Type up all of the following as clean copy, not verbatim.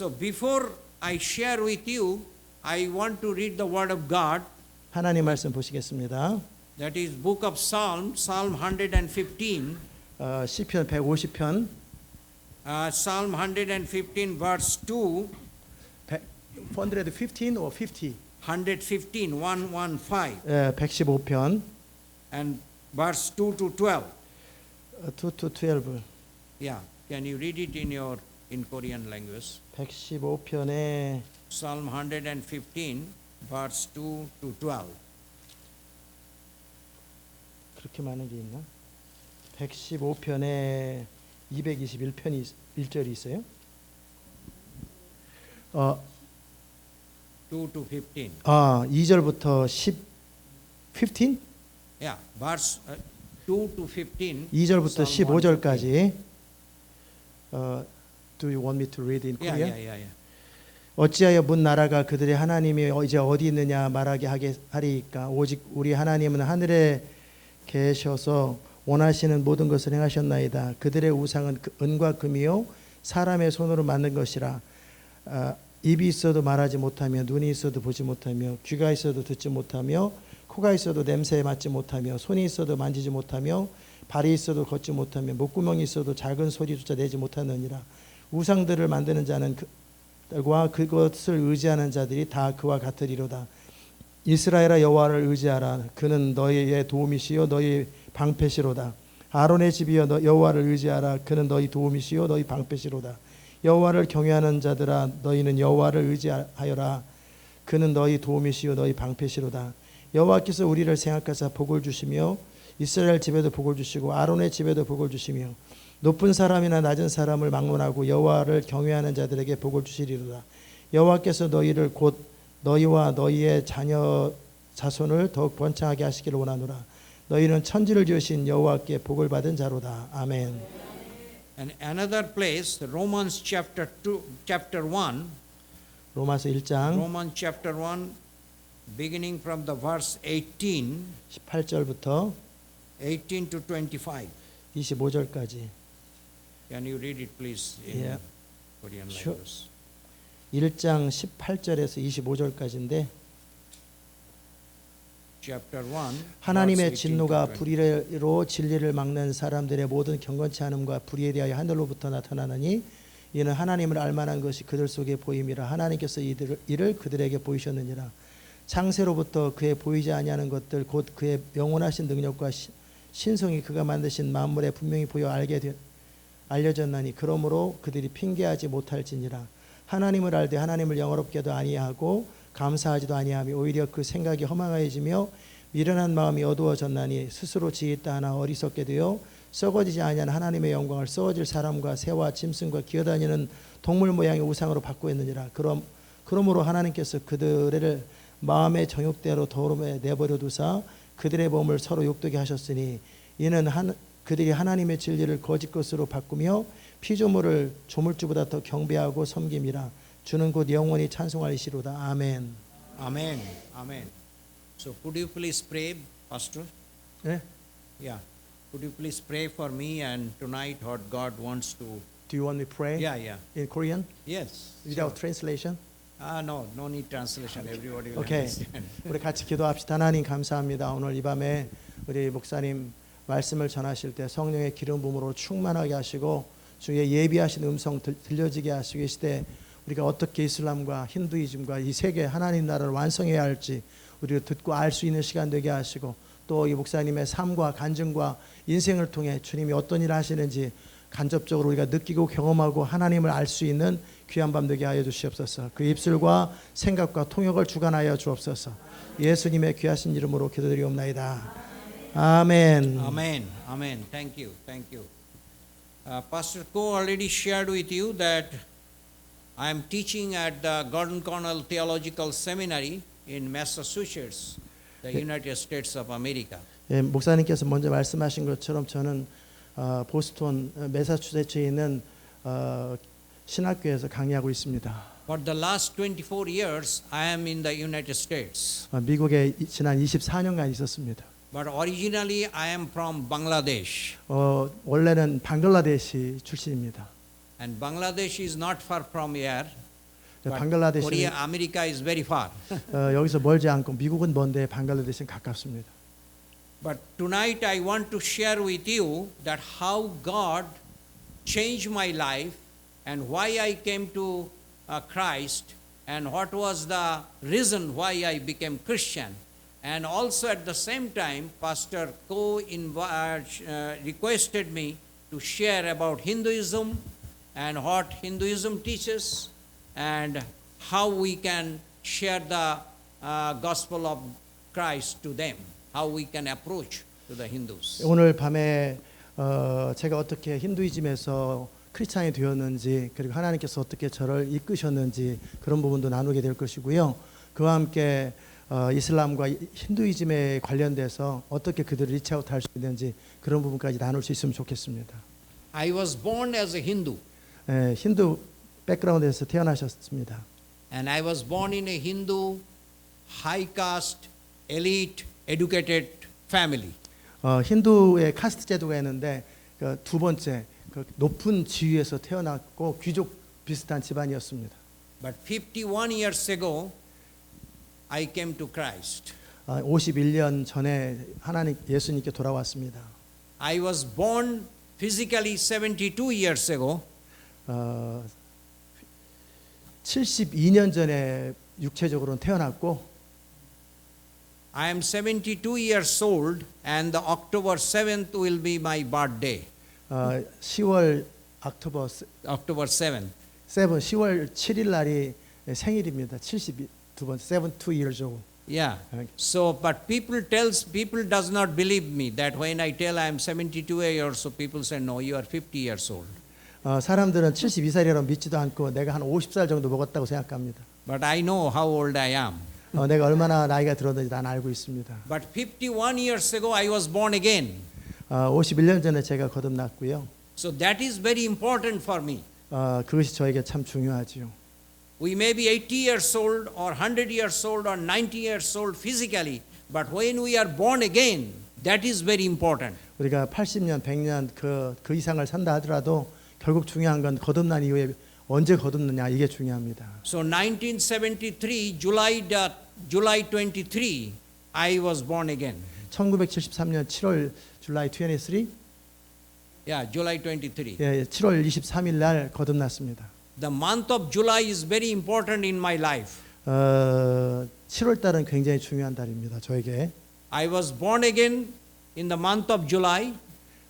So before I share with you, I want to read the word of God. 하나님 말씀 보시겠습니다. That is book of Psalm, Psalm 115. 시편 150편 Psalm 115 verse 2, 115 or 50? 115, 115, 115편 and verse 2 to 12. 2 to 12. Yeah, can you read it in Korean language? 115편에 Psalm 115, verse 2 to 12. 그렇게 많은 게 있나? 115편에 221편이 1절이 있어요. 2 to 15. 2절부터 15? Yeah, verse 2 to 15. 2절부터 Psalm 15절까지. Do you want me to read in Yeah, Korean? yeah. 어찌하여 문 나라가 그들의 하나님이 이제 어디 있느냐 말하게 하리이까 오직 우리 하나님은 하늘에 계셔서 원하시는 모든 것을 행하셨나이다. 그들의 우상은 은과 금이요 사람의 손으로 만든 것이라. 입이 있어도 말하지 못하며 눈이 있어도 보지 못하며 귀가 있어도 듣지 못하며 코가 있어도 냄새에 맡지 못하며 손이 있어도 만지지 못하며 발이 있어도 걷지 못하며 목구멍이 있어도 작은 소리조차 내지 못하느니라. 우상들을 만드는 자는 과 그것을 의지하는 자들이 다 그와 같으리로다. 이스라엘아 여호와를 의지하라. 그는 너희의 도움이시요 너희 방패시로다. 아론의 집이여 여호와를 의지하라. 그는 너희 도움이시요 너희 방패시로다. 여호와를 경외하는 자들아 너희는 여호와를 의지하여라. 그는 너희 도움이시요 너희 방패시로다. 여호와께서 우리를 생각하사 복을 주시며 이스라엘 집에도 복을 주시고 아론의 집에도 복을 주시며 높은 사람이나 낮은 사람을 막론하고 여호와를 경외하는 자들에게 복을 주시리로다. 여호와께서 너희를 곧 너희와 너희의 자녀 자손을 더욱 번창하게 하시기를 원하노라. 너희는 천지를 지으신 여호와께 복을 받은 자로다. 아멘. And another place, Romans chapter 1. 로마서 1장 Romans chapter 1, beginning from the verse 18, 18절부터 18 to 25. 25절까지. Can you read it, please, in Yeah. Korean Sure. language? 1장 18절에서 25절까지인데 Chapter 1. 하나님의 verse 18 진노가 to 20. 불의로 진리를 막는 사람들의 모든 경건치 않음과 불의에 대하여 하늘로부터 나타나느니 이는 하나님을 알만한 것이 그들 속에 보임이라. 하나님께서 이를 그들에게 보이셨느니라. 창세로부터 그의 보이지 아니하는 것들 곧 그의 영원하신 능력과 신성이 그가 만드신 만물에 분명히 보여 알려졌나니 그러므로 그들이 핑계하지 못할지니라. 하나님을 알되 하나님을 영어롭게도 아니하고 감사하지도 아니하며 오히려 그 생각이 허망해지며 미련한 마음이 어두워졌나니 스스로 지있다 하나 어리석게 되어 썩어지지 아니하는 하나님의 영광을 썩어질 사람과 새와 짐승과 기어다니는 동물 모양의 우상으로 바꾸었느니라. 그러므로 하나님께서 그들을 마음의 정욕대로 더러움에 내버려 두사 그들의 몸을 서로 욕되게 하셨으니 이는 그들이 하나님의 진리를 거짓 것으로 바꾸며 피조물을 조물주보다 더 경배하고 섬김이라. 주는 곧 영원히 찬송하시리로다. 아멘. Amen. Amen. So could you please pray, Pastor? 네? Yeah. Could you please pray for me and tonight what God wants to. Do you want me to pray Yeah. in Korean Yes. without translation? No need translation. Everybody will 오케이. understand. 우리 같이 기도합시다. 하나님 감사합니다. 오늘 이 밤에 우리 목사님 말씀을 전하실 때 성령의 기름 부음으로 충만하게 하시고 주의 예비하신 음성 들려지게 하시고 계시되 우리가 어떻게 이슬람과 힌두이즘과 이 세계 하나님 나라를 완성해야 할지 우리를 듣고 알 수 있는 시간 되게 하시고 또 이 목사님의 삶과 간증과 인생을 통해 주님이 어떤 일을 하시는지 간접적으로 우리가 느끼고 경험하고 하나님을 알 수 있는 귀한 밤 되게 하여 주시옵소서. 그 입술과 생각과 통역을 주관하여 주옵소서. 예수님의 귀하신 이름으로 기도드리옵나이다. 아멘. Amen. Amen. Thank you. Pastor Ko already shared with you that I am teaching at the Gordon Conwell Theological Seminary in Massachusetts, the United States of America. 예, 목사님께서 먼저 말씀하신 것처럼 저는 보스턴 매사추세츠에 있는 신학교에서 강의하고 있습니다. For the last 24 years, I am in the United States. 미국에 지난 24년간 있었습니다. But originally, I am from Bangladesh. 원래는 방글라데시 출신입니다. And Bangladesh is not far from here. But 방글라데시는 Korea, America is very far. 여기서 멀지 않고 미국은 먼데 방글라데시는 가깝습니다. But tonight I want to share with you that how God changed my life and why I came to Christ and what was the reason why I became Christian. And also at the same time, Pastor requested me to share about Hinduism and what Hinduism teaches and how we can share the gospel of Christ to them, how we can approach to the Hindus. 오늘 밤에 제가 어떻게 힌두이즘에서 크리스찬이 되었는지 그리고 하나님께서 어떻게 저를 이끄셨는지 그런 부분도 나누게 될 것이고요. 그와 함께 이슬람과 힌두이즘에 관련돼서 어떻게 그들을 리치아웃 할 수 있는지 그런 부분까지 나눌 수 있으면 좋겠습니다. I was born as a Hindu. 힌두 백그라운드에서 태어나셨습니다. And I was born in a Hindu, high caste, elite, educated family. 힌두의 카스트 제도가 있는데 두 번째 그 높은 지위에서 태어났고 귀족 비슷한 집안이었습니다. But 51 years ago, I came to Christ. 51년 전에 하나님 예수님께 돌아왔습니다. I was born physically 72 years ago. 72년 전에 육체적으로는 태어났고 I am 72 years old and the October 7th will be my birthday. 10월 October 7th. 10월 7일 날이 생일입니다. 72번 72 years old. Yeah. So, but people does not believe me that when I tell I am 72 years old, people say, no, you are 50 years old. 사람들은 72살이라고 믿지도 않고 내가 한 50살 정도 먹었다고 생각합니다. But I know how old I am. 내가 얼마나 나이가 들었는지 난 알고 있습니다. But 51 years ago, I was born again. 51년 전에 제가 거듭났고요. So that is very important for me. 그것이 저에게 참 중요하지요. We may be 80 years old or 100 years old or 90 years old physically, but when we are born again, that is very important. 우리가 80년, 100년 그 이상을 산다 하더라도 결국 중요한 건 거듭난 이후에 언제 거듭느냐 이게 중요합니다. So 1973 July 23 I was born again. 1973년 7월 July 23? Yeah, July 23. 예, 7월 23일 날 거듭났습니다. The month of July is very important in my life. 7월 달은 굉장히 중요한 달입니다. 저에게. I was born again in the month of July.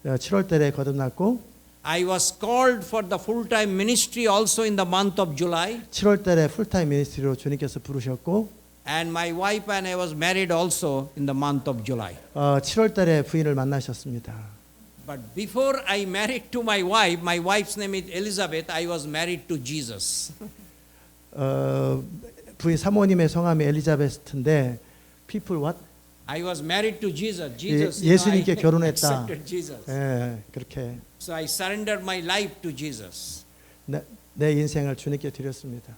7월 달에 거듭났고 I was called for the full-time ministry also in the month of July. 7월 달에 풀타임 미니스트리로 주님께서 부르셨고 And my wife and I was married also in the month of July. 7월 달에 부인을 만나셨습니다. But before I married to my wife's name is Elizabeth, I was married to Jesus. 부인 사모님의 성함이 엘리자베스인데 people what? I was married to Jesus. Jesus. 예수님께 I 결혼했다. accepted Jesus. 예, 그렇게 So I surrendered my life to Jesus. 내 인생을 주님께 드렸습니다.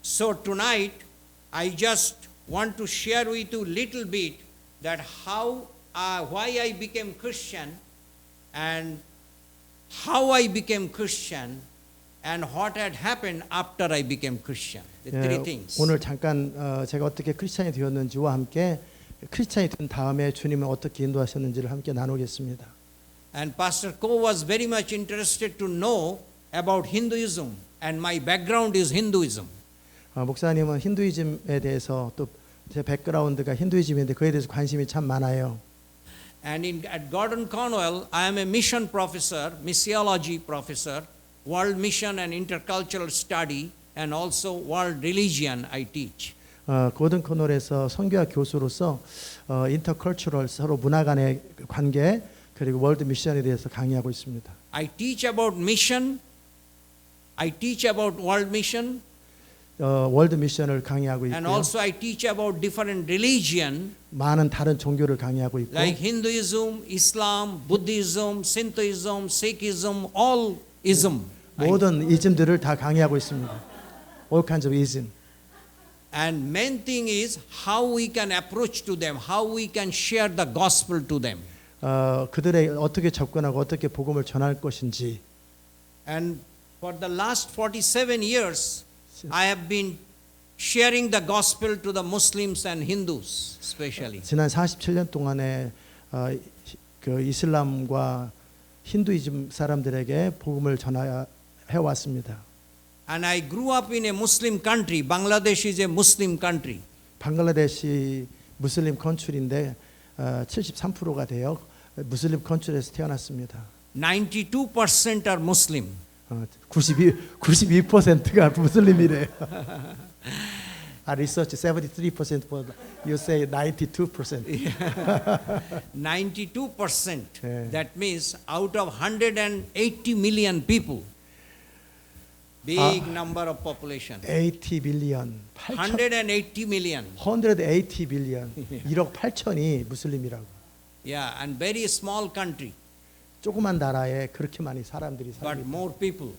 So tonight, I just want to share with you little bit that why I became Christian and how I became Christian and what had happened after I became Christian. The three things. 오늘 잠깐 제가 어떻게 크리스찬이 되었는지와 함께 크리스찬이 된 다음에 주님은 어떻게 인도하셨는지를 함께 나누겠습니다. And Pastor Ko was very much interested to know about Hinduism and my background is Hinduism. 목사님은 힌두이즘에 대해서 또 제 백그라운드가 힌두이즘인데 그에 대해서 관심이 참 많아요. And at Gordon Conwell, I am a mission professor, missiology professor, world mission and intercultural study, and also world religion I teach. 고든 코널에서 선교학 교수로서 인터컬처럴 서로 문화 간의 관계 그리고 월드 미션에 대해서 강의하고 있습니다. I teach about mission. I teach about world mission. 월드 미션을 강의하고 있고요. And also I teach about different religion. 많은 다른 종교를 강의하고 있고. Like Hinduism, Islam, Buddhism, Shintoism, Sikhism, all ism. 모든 이즘들을 다 강의하고 있습니다. All kinds of ism. And main thing is how we can approach to them, how we can share the gospel to them. 그들의 어떻게 접근하고 어떻게 복음을 전할 것인지. And for the last 47 years, I have been sharing the gospel to the Muslims and Hindus especially. 지난 47년 동안에 그 이슬람과 힌두이즘 사람들에게 복음을 전해 왔습니다. And I grew up in a Muslim country. Bangladesh is a Muslim country. 방글라데시 무슬림 컨트리인데 73%가 돼요. 무슬림 컨트리에서 태어났습니다. 92% are Muslim. 92%가 무슬림이래요. I researched 73%, but you say 92%. 92%. Yeah. That means out of 180 million people, big number of population. 80 빌리언, 180 million. 180 빌리언, 1억 8천이 무슬림이라고. Yeah, and very small country, 조그만 나라에 그렇게 많이 사람들이 but 살고 more people.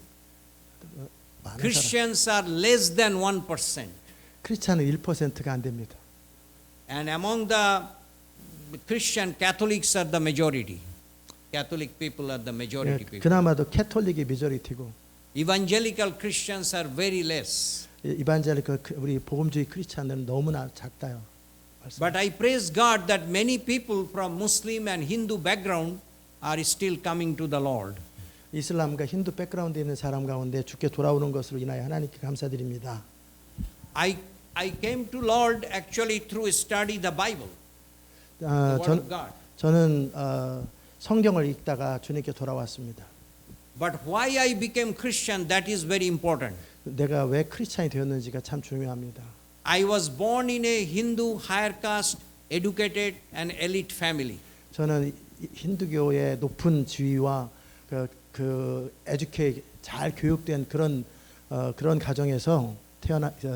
많은 사람. Christians are less than 1%. 크리스찬은 1%가 안 됩니다. And among the Christian, Catholics are the majority. Catholic people are the majority people. 그나마도 캐톨릭이 메조리티고 Evangelical Christians are very less. 이반젤리크 우리 복음주의 크리스찬들은 너무나 작다요. But I praise God that many people from Muslim and Hindu background are still coming to the Lord. 이슬람과 힌두 백그라운드에 있는 사람 가운데 주께 돌아오는 것으로 인하여 하나님께 감사드립니다. I came to Lord actually through study the Bible, the Word of God. 저는 성경을 읽다가 주님께 돌아왔습니다. But why I became Christian, that is very important. 내가 왜 크리스찬이 되었는지가 참 중요합니다. I was born in a Hindu higher caste, educated and elite family. 저는 힌두교의 높은 지위와 에듀케이 잘 교육된 그런 가정에서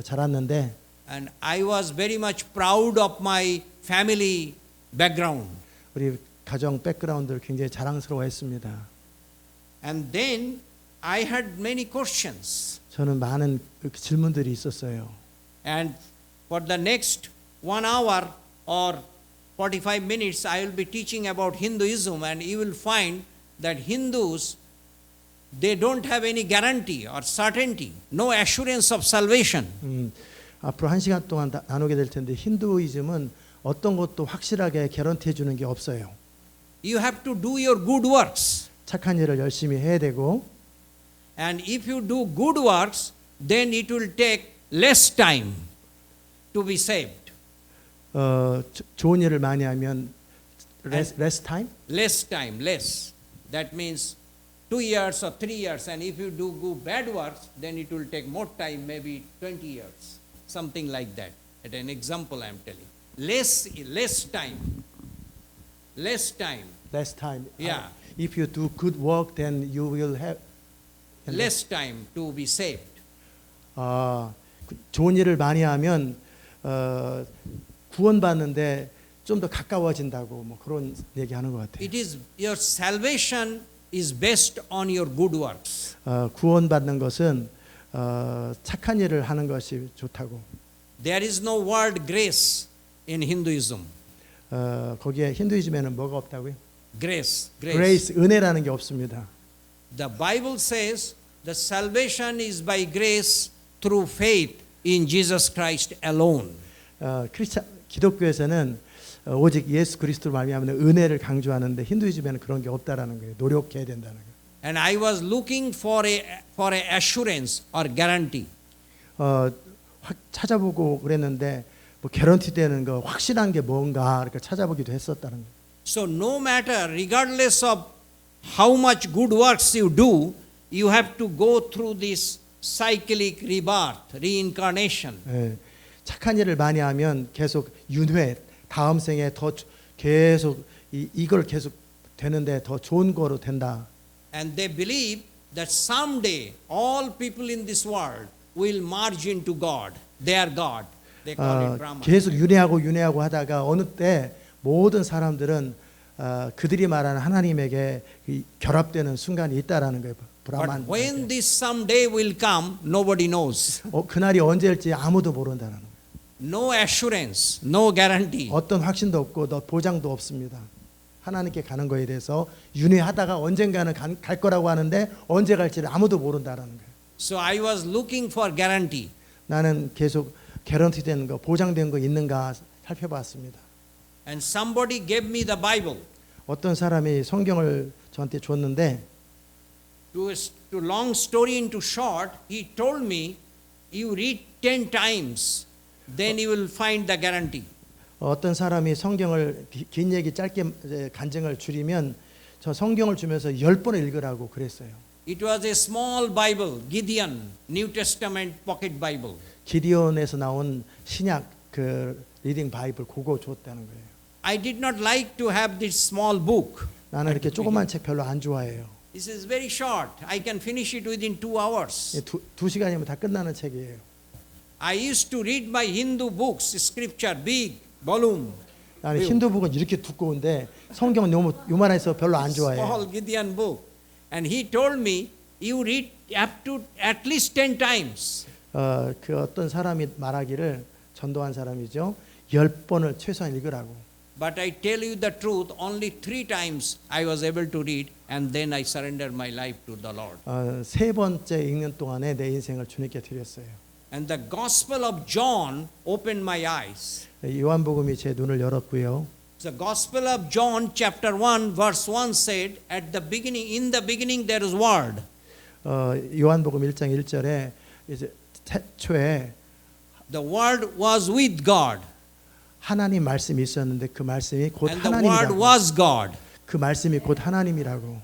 자랐는데 And I was very much proud of my family background. 우리 가정 백그라운드를 굉장히 자랑스러워했습니다. And then I had many questions. 저는 많은 질문들이 있었어요. And for the next 1 hour or 45 minutes, I will be teaching about Hinduism, and you will find that Hindus, they don't have any guarantee or certainty, no assurance of salvation. 앞으로 1시간 동안 나누게 될 텐데 힌두이즘은 어떤 것도 확실하게 개런티해 주는 게 없어요. You have to do your good works. 착한 일을 열심히 해야 되고 And if you do good works, then it will take less time to be saved. 좋은 일을 많이 하면 less time? Less time, less. That means 2 years or 3 years. And if you do bad works, then it will take more time, maybe 20 years. Something like that. At an example I am telling. Less time. Less time. Less time. Yeah. If you do good work, then you will have Less time to be saved. 좋은 일을 많이 하면 구원받는데 좀 더 가까워진다고 뭐 그런 얘기하는 것 같아요. It is your salvation is based on your good works. 구원받는 것은 착한 일을 하는 것이 좋다고. There is no word grace in Hinduism. 거기에 힌두이즘에는 뭐가 없다고요? Grace. Grace, 은혜라는 게 없습니다. The Bible says the salvation is by grace through faith in Jesus Christ alone. 기독교에서는 오직 예수 그리스도로 말미암는 은혜를 강조하는데 힌두이즘에는 그런 게 없다라는 거예요. 노력해야 된다는 거예요. And I was looking for a assurance or guarantee. 찾아보고 그랬는데 뭐 개런티 되는 거 확실한 게 뭔가 이렇게 찾아보기도 했었다는 거예요. So no matter, regardless of how much good works you do, you have to go through this cyclic rebirth, reincarnation. 착한 일을 많이 하면 계속 윤회, 다음 생에 더 계속 이걸 계속 되는데 더 좋은 거로 된다. And they believe that someday all people in this world will merge into God. They are God. They call it Brahman. 계속 윤회하고 하다가 어느 때 모든 사람들은 그들이 말하는 하나님에게 결합되는 순간이 있다라는 거예요. But when this someday will come, nobody knows. 그날이 언제일지 아무도 모른다는 거예요. No assurance, no guarantee. 어떤 확신도 없고 보장도 없습니다. 하나님께 가는 거에 대해서 윤회하다가 언젠가는 갈 거라고 하는데 언제 갈지를 아무도 모른다라는 거예요. So I was looking for guarantee. 나는 계속 개런티된 거, 보장된 거 있는가 살펴봤습니다. And somebody gave me the Bible. 어떤 사람이 성경을 저한테 줬는데 To long story into short, he told me, you read 10 times, then you will find the guarantee. 어떤 사람이 성경을 긴 얘기 짧게 이제 간증을 줄이면 저 성경을 주면서 10번을 읽으라고 그랬어요. It was a small Bible, Gideon, New Testament pocket Bible. 기디온에서 나온 신약 그 리딩 바이블 그거 줬다는 거예요. I did not like to have this small book. 나는 이렇게 조그만 책 별로 안 좋아해요. This is very short. I can finish it within 2 hours. 두 시간이면 다 끝나는 책이에요. I used to read my Hindu books, scripture, big volume. 나는 힌두북은 이렇게 두꺼운데 성경은 너무 요만해서 별로 안 좋아해요. Small Gideon book. And he told me, you read up to at least 10 times. 그 어떤 사람이 말하기를 전도한 사람이죠. 10번을 최소한 읽으라고. But I tell you the truth, only 3 times I was able to read, and then I surrendered my life to the Lord. 세 번째 읽는 동안에 내 인생을 주님께 드렸어요. And the Gospel of John opened my eyes. 요한복음이 제 눈을 열었고요. The Gospel of John chapter 1 verse 1 said, at the beginning, in the beginning there is word. 요한복음 1장 1절에 이제 태초에 The word was with God. 하나님 말씀이 있었는데 그 말씀이 곧 And the word 하나님이라고. was God. 그 말씀이 곧 하나님이라고.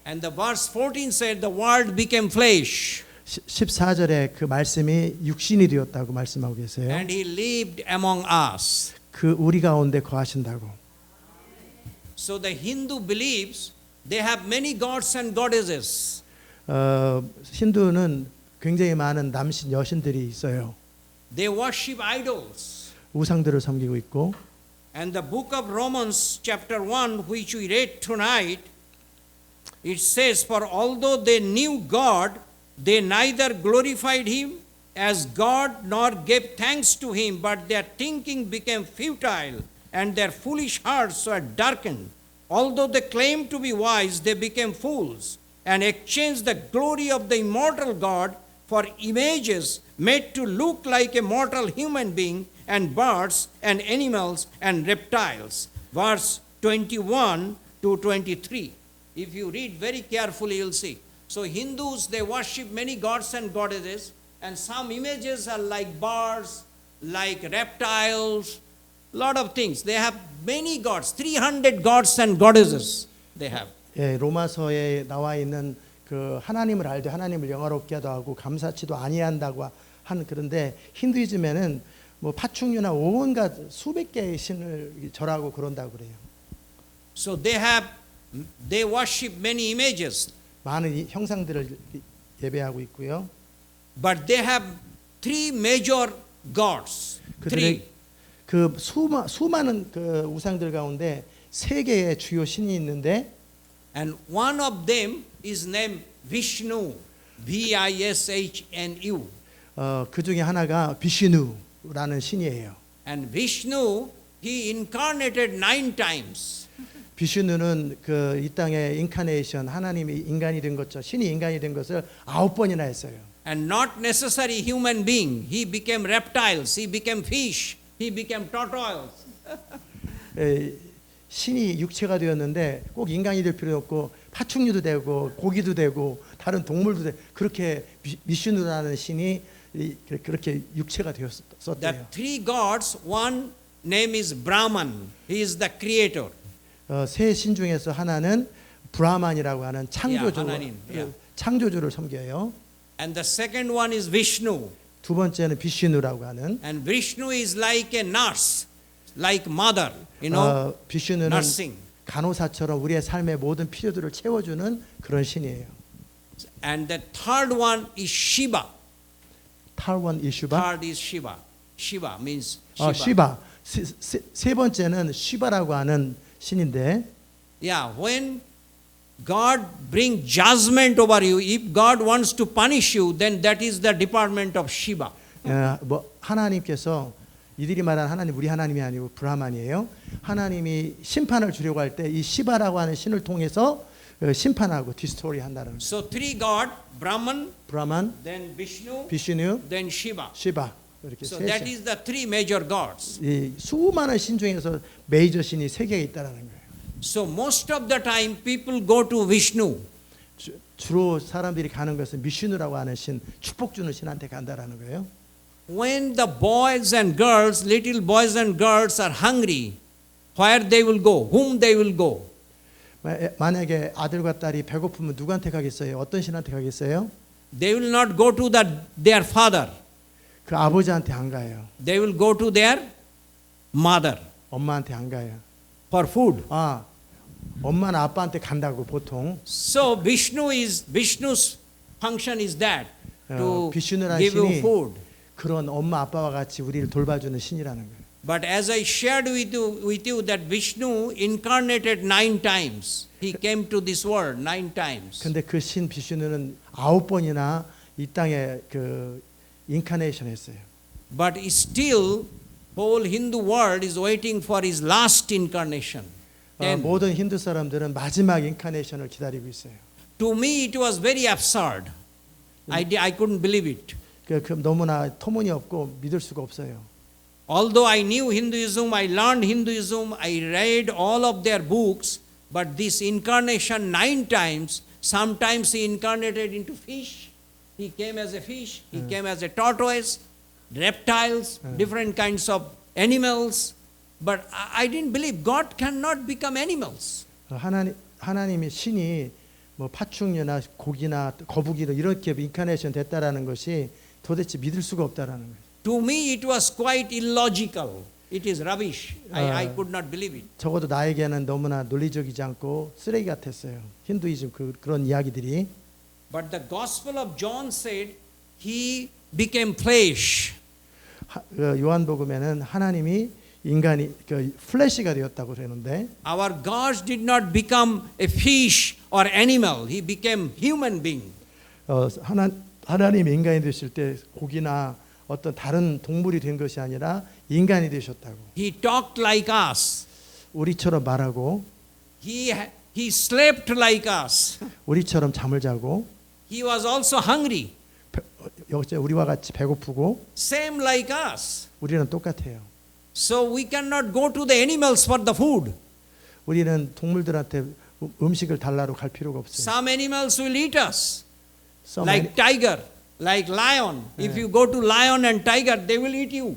And the verse 14 said the word became flesh. 14절에 그 말씀이 육신이 되었다고 말씀하고 계세요. And he lived among us. 그 우리 가운데 거하신다고. So the Hindu believes they have many gods and goddesses. 힌두는 굉장히 많은 남신 여신들이 있어요. They worship idols. 우상들을 섬기고 있고. And the book of Romans chapter 1 which we read tonight, it says, for although they knew God, they neither glorified him as God nor gave thanks to him, but their thinking became futile and their foolish hearts were darkened. Although they claimed to be wise, they became fools and exchanged the glory of the immortal God for images made to look like a mortal human being and birds and animals and reptiles. Verse 21 to 23. If you read very carefully, you'll see. So Hindus, they worship many gods and goddesses, and some images are like birds, like reptiles, lot of things. They have many gods, 300 gods and goddesses they have. 예, 로마서에 나와 있는 그 하나님을 알되 하나님을 영화롭게 하도 하고 감사치도 아니한다고 한 그런데 힌두이즘에는 뭐 파충류나 온갖 수백 개의 신을 절하고 그런다고 그래요. So they worship many images. 많은 형상들을 예배하고 있고요. But they have 3 major gods. 그들의 그 수많은 그 우상들 가운데 3개의 주요 신이 있는데 And one of them is named Vishnu, V-I-S-H-N-U. 그 중에 하나가 비슈누라는 신이에요. And Vishnu, he incarnated 9 times. 비슈누는 그 이 땅의 인카네이션 하나님이 인간이 된 것처럼 신이 인간이 된 것을 9번이나 했어요. And not necessary human being. He became reptiles, he became fish, he became tortoises. 신이 육체가 되었는데 꼭 인간이 될 필요 없고 파충류도 되고 고기도 되고 다른 동물도 되고 그렇게 비슈누라는 신이 그렇게 육체가 The 되었었대요. 3 gods, one name is Brahman. He is the creator. 세 신 중에서 하나는 브라만이라고 하는 창조주, 하나님, 창조주를 섬겨요. And the second one is Vishnu. 두 번째는 비슈누라고 하는. And Vishnu is like a nurse, like mother, you know, 비슈누는 nursing. 간호사처럼 우리의 삶의 모든 필요들을 채워주는 그런 신이에요. And the third one is Shiva. 탈원 이슈바. Third is Shiva. Shiva means 시바. 세 번째는 시바라고 하는 신인데. Yeah, when God bring judgment over you, if God wants to punish you, then that is the department of Shiva. 뭐 하나님께서 이들이 말하는 하나님 우리 하나님이 아니고 브라만이에요. 하나님이 심판을 주려고 할 때 이 시바라고 하는 신을 통해서 심판하고 디스토리 한다는 거예요. So three God, Brahman, 브라만, then Vishnu, 비슈누, then Shiva. 시바 이렇게 So 세 that 신. is the three major gods. 이 수많은 신 중에서 메이저 신이 세 개가 있다라는 거예요. So most of the time people go to Vishnu. 주로 사람들이 가는 것은 미슈누라고 하는 신, 축복 주는 신한테 간다라는 거예요. When the boys and girls, little boys and girls are hungry, where they will go, whom they will go? 만약에 아들과 딸이 배고프면 누구한테 가겠어요? 어떤 신한테 가겠어요? They will not go to their father. 그 아버지한테 안 가요. They will go to their mother 엄마한테 안 가요. for food. 아, 엄마는 아빠한테 간다고 보통. So Vishnu's function is that to 비슈누라는 give you 신이 food. 그런 엄마 아빠와 같이 우리를 돌봐주는 신이라는 거예요. But as I shared with you that Vishnu incarnated 9 times. He came to this world 9 times. 근데 그 신 비슈누는 9번이나 이 땅에 그 인카네이션 했어요. But still, whole Hindu world is waiting for his last incarnation. 모든 힌두 사람들은 마지막 인카네이션을 기다리고 있어요. To me, it was very absurd. I couldn't believe it. 그 너무나 터무니없고 믿을 수가 없어요. Although I knew Hinduism, I learned Hinduism, I read all of their books, but this incarnation 9 times, sometimes he incarnated into fish, he came as a fish, he came as a tortoise, reptiles, different kinds of animals, but I didn't believe God cannot become animals. 하나님의 신이 뭐 파충류나 고기나 거북이로 이렇게 인카네이션 됐다라는 것이 도대체 믿을 수가 없다라는 거예요. To me it was quite illogical. It is rubbish. I could not believe it. 적어도 나에게는 너무나 논리적이지 않고 쓰레기 같았어요. 힌두이즘 그런 이야기들이. But the Gospel of John said he became flesh. 요한복음에는 하나님이 인간이 플래시가 되었다고 그러는데 Our God did not become a fish or animal. He became human being. 하나님이 인간이 되실 때 고기나 어떤 다른 동물이 된 것이 아니라 인간이 되셨다고. He talked like us. 우리처럼 말하고 He slept like us. 우리처럼 잠을 자고 He was also hungry. 역시 우리와 같이 배고프고 Same like us. 우리는 똑같아요. So we cannot go to the animals for the food. 우리는 동물들한테 음식을 달라고 갈 필요가 없어요. Some animals will eat us. Like tiger, like lion. If you go to lion and tiger, they will eat you.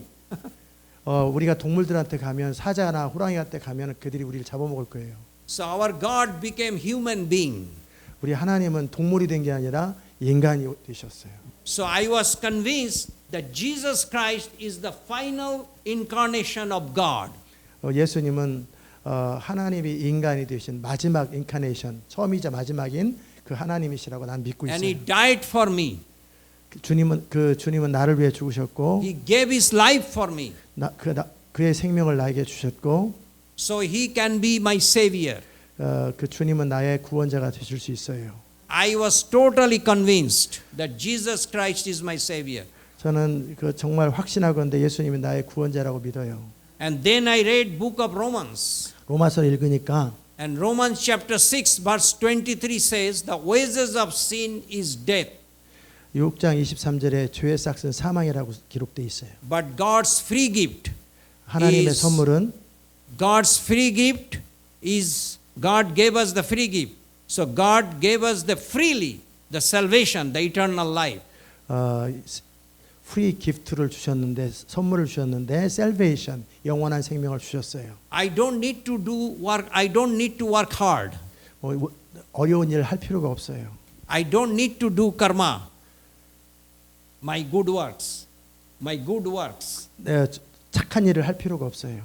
우리가 동물들한테 가면 사자나 호랑이한테 가면 그들이 우리를 잡아먹을 거예요. So our God became human being. 우리 하나님은 동물이 된 게 아니라 인간이 되셨어요. So I was convinced that Jesus Christ is the final incarnation of God. 예수님은 하나님이 인간이 되신 마지막 인카네이션, 처음이자 마지막인 그 하나님이시라고 난 믿고 있어요. And he died for me. 주님은 나를 위해 죽으셨고 He gave his life for me. 그의 생명을 나에게 주셨고 So he can be my savior. 그 주님은 나의 구원자가 되실 수 있어요. I was totally convinced that Jesus Christ is my savior. 저는 정말 확신하건대 예수님이 나의 구원자라고 믿어요. And then I read book of Romans. 로마서를 읽으니까 And Romans chapter 6 verse 23 says the wages of sin is death. 6장 23절에 죄의 삭은 사망이라고 기록되어 있어요. But God's free gift 하나님의 is 선물은 God's free gift is God gave us the free gift. So God gave us the freely the salvation, the eternal life. 프리 기프트를 주셨는데 선물을 주셨는데 salvation 영원한 생명을 주셨어요. I don't need to do work. I don't need to work hard. 어려운 일을 할 필요가 없어요. I don't need to do karma. My good works. 착한 일을 할 필요가 없어요.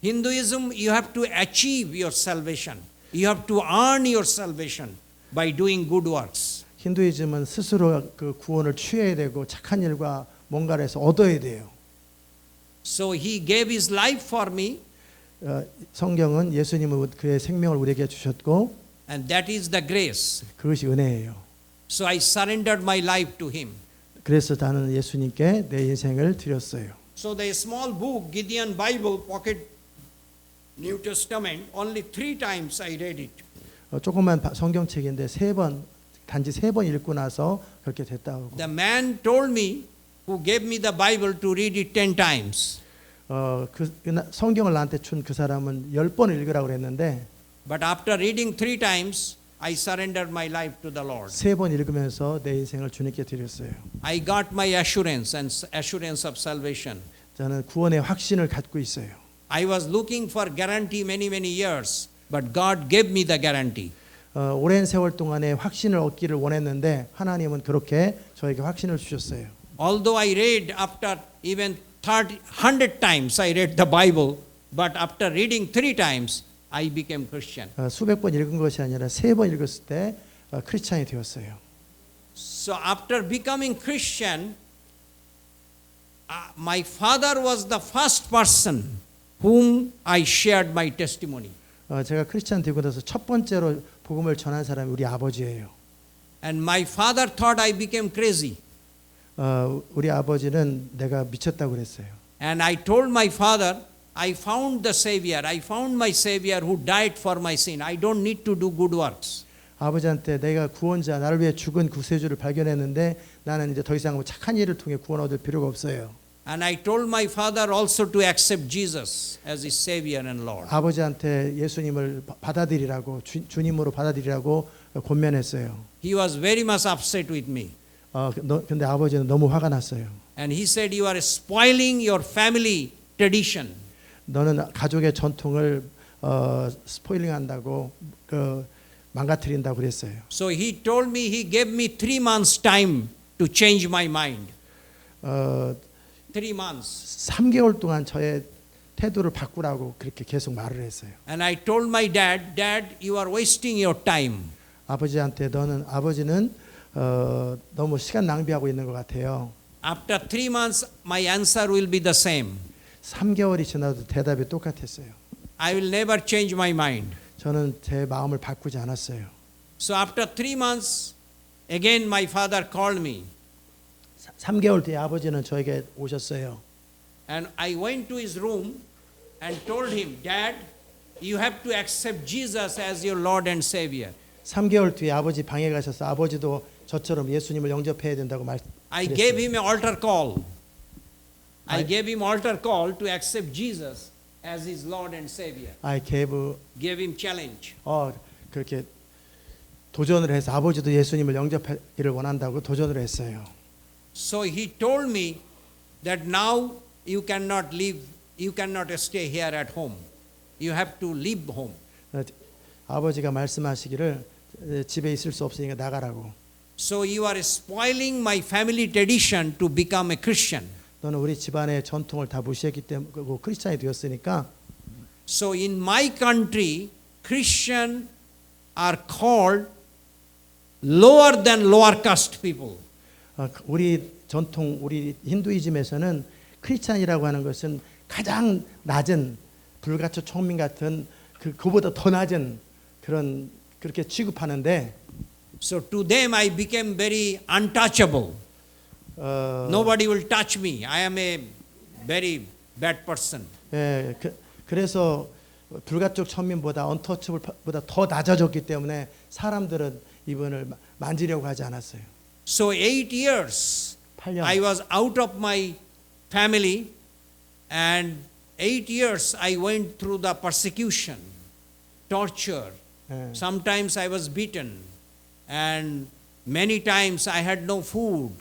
Hinduism, you have to achieve your salvation. You have to earn your salvation by doing good works. 힌두이즘은 스스로 그 구원을 취해야 되고 착한 일과 뭔가를 해서 얻어야 돼요. So he gave his life for me. 성경은 예수님은 그의 생명을 우리에게 주셨고 And that is the grace. 그것이 은혜예요. So I surrendered my life to him. 그래서 나는 예수님께 내 인생을 드렸어요. So the small book, Gideon Bible, Pocket New Testament, only 3 times I read it. 조그만 성경책인데 단지 세 번 읽고 나서 그렇게 됐다고. The man told me who gave me the Bible to read it 10 times. 성경을 나한테 준 그 사람은 10번 읽으라고 그랬는데 But after reading 3 times, I surrendered my life to the Lord. 세 번 읽으면서 내 인생을 주님께 드렸어요. I got my assurance and assurance of salvation. 저는 구원의 확신을 갖고 있어요. I was looking for guarantee many years, but God gave me the guarantee. 오랜 세월 동안에 확신을 얻기를 원했는데 하나님은 그렇게 저에게 확신을 주셨어요. Although I read after even 100 times I read the Bible, but after reading 3 times I became Christian. 수백 번 읽은 것이 아니라 세 번 읽었을 때 크리스찬이 되었어요. So after becoming Christian, my father was the first person whom I shared my testimony. 제가 크리스찬 되고 나서 첫 번째로 복음을 전한 사람이 우리 아버지예요. And my father thought I became crazy. 우리 아버지는 내가 미쳤다고 그랬어요. And I told my father, I found the Savior. I found my Savior who died for my sin. I don't need to do good works. 아버지한테 내가 구원자, 나를 위해 죽은 구세주를 발견했는데 나는 이제 더 이상 뭐 착한 일을 통해 구원 얻을 필요가 없어요. And I told my father also to accept Jesus as his Savior and Lord. 아버지한테 예수님을 받아들이라고 주님으로 받아들이라고 권면했어요. He was very much upset with me. 근데 아버지는 너무 화가 났어요. And he said, you are spoiling your family tradition. 너는 가족의 전통을 스포일링한다고 망가뜨린다고 그랬어요. So he told me, he gave me 3 months time to change my mind. 3 months. 3개월 동안 저의 태도를 바꾸라고 그렇게 계속 말을 했어요. And I told my dad, Dad, you are wasting your time. 아버지한테 아버지는 너무 시간 낭비하고 있는 것 같아요. After 3 months, my answer will be the same. 3개월이 지나도 대답이 똑같았어요. I will never change my mind. 저는 제 마음을 바꾸지 않았어요. So after 3 months, again my father called me. 3개월 뒤에 아버지는 저에게 오셨어요. And I went to his room and told him, Dad, you have to accept Jesus as your Lord and Savior. 3개월 뒤에 아버지 방에 가셔서 아버지도 저처럼 예수님을 영접해야 된다고 I gave 말했어요. him an altar call. I gave him altar call to accept Jesus as his Lord and Savior. I gave Gave him challenge. 그렇게 도전을 해서 아버지도 예수님을 영접하기를 원한다고 도전을 했어요. So he told me that now you cannot stay here at home. You have to leave home. 아버지가 말씀하시기를 집에 있을 수 없으니까 나가라고. So you are spoiling my family tradition to become a Christian. 너는 우리 집안의 전통을 다 무시했기 때문에 크리스찬이 되었으니까. So in my country, Christian are called lower than lower caste people. 우리 전통, 우리 힌두이즘에서는 크리스찬이라고 하는 것은 가장 낮은 불가초 총민 같은 그보다 더 낮은 그렇게 취급하는데. So to them I became very untouchable. Nobody will touch me. I am a very bad person. 예, 그래서 불가촉 천민보다 언터처블보다 더 낮아졌기 때문에 사람들은 이분을 만지려고 하지 않았어요. So 8 years 8년. I was out of my family, and 8 years I went through the persecution, torture. Sometimes I was beaten, and many times I had no food,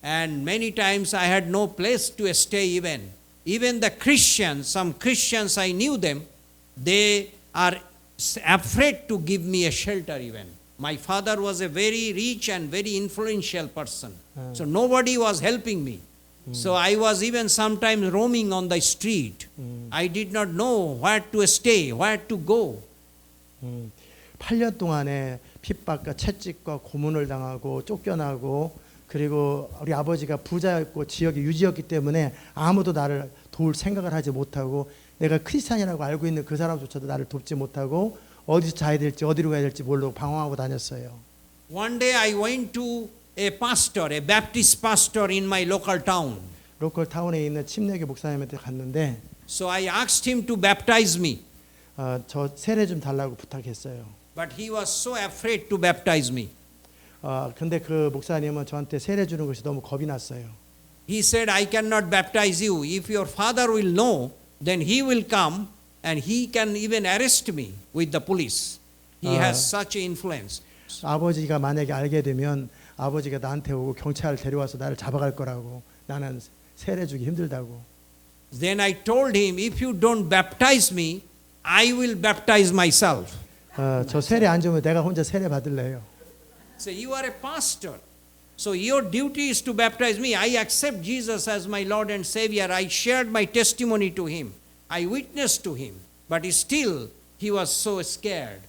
and many times I had no place to stay even. Even the Christians, some Christians I knew them, they are afraid to give me a shelter even. My father was a very rich and very influential person. So nobody was helping me. So I was even sometimes roaming on the street. I did not know where to stay, where to go. 8년 동안에 핍박과 채찍과 고문을 당하고 쫓겨나고 그리고 우리 아버지가 부자였고 지역이 유지였기 때문에 아무도 나를 도울 생각을 하지 못하고 내가 크리스찬이라고 알고 있는 그 사람조차도 나를 돕지 못하고 어디서 자야 될지 어디로 가야 될지 모르고 방황하고 다녔어요. One day I went to a pastor, a Baptist pastor in my local town. 로컬 타운에 있는 침례교 목사님한테 갔는데 So I asked him to baptize me. 저 세례 좀 달라고 부탁했어요. But he was so afraid to baptize me. 근데 그 목사님은 저한테 세례 주는 것이 너무 겁이 났어요. He said, I cannot baptize you. If your father will know, then he will come and he can even arrest me with the police. He has such influence. 아버지가 만약에 알게 되면 아버지가 나한테 오고 경찰을 데려와서 나를 잡아갈 거라고. 나는 세례 주기 힘들다고. Then I told him, if you don't baptize me, I will baptize myself. 저 세례 안 주면 내가 혼자 세례 받을래요. So you are a pastor. So your duty is to baptize me. I accept Jesus as my Lord and Savior. I shared my testimony to him. I witnessed to him. But still, he was so scared.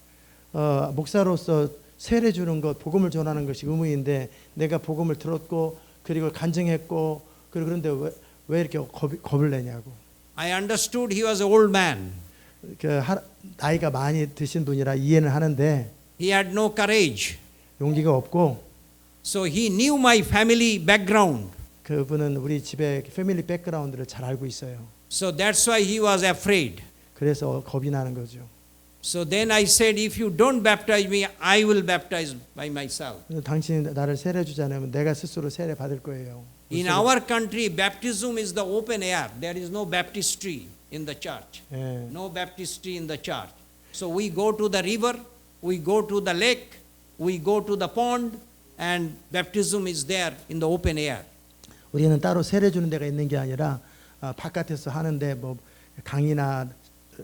목사로서 세례 주는 것, 복음을 전하는 것이 의무인데 내가 복음을 들었고 그리고 간증했고 그런데 왜 이렇게 겁을 내냐고. I understood he was an old man. 나이가 많이 드신 분이라 이해는 하는데 He had no courage. 용기가 없고 So he knew my family background. 그분은 우리 집의 패밀리 백그라운드를 잘 알고 있어요. So that's why he was afraid. 그래서 겁이 나는 거죠. So then I said, if you don't baptize me, I will baptize by myself. 당신이 나를 세례 주지 않으면 내가 스스로 세례 받을 거예요. In our country, baptism is the open air. There is no baptistry in the church. 예. No baptistry in the church. So we go to the river, we go to the lake, we go to the pond, and baptism is there in the open air. 우리는 따로 세례 주는 데가 있는 게 아니라 바깥에서 하는데 뭐 강이나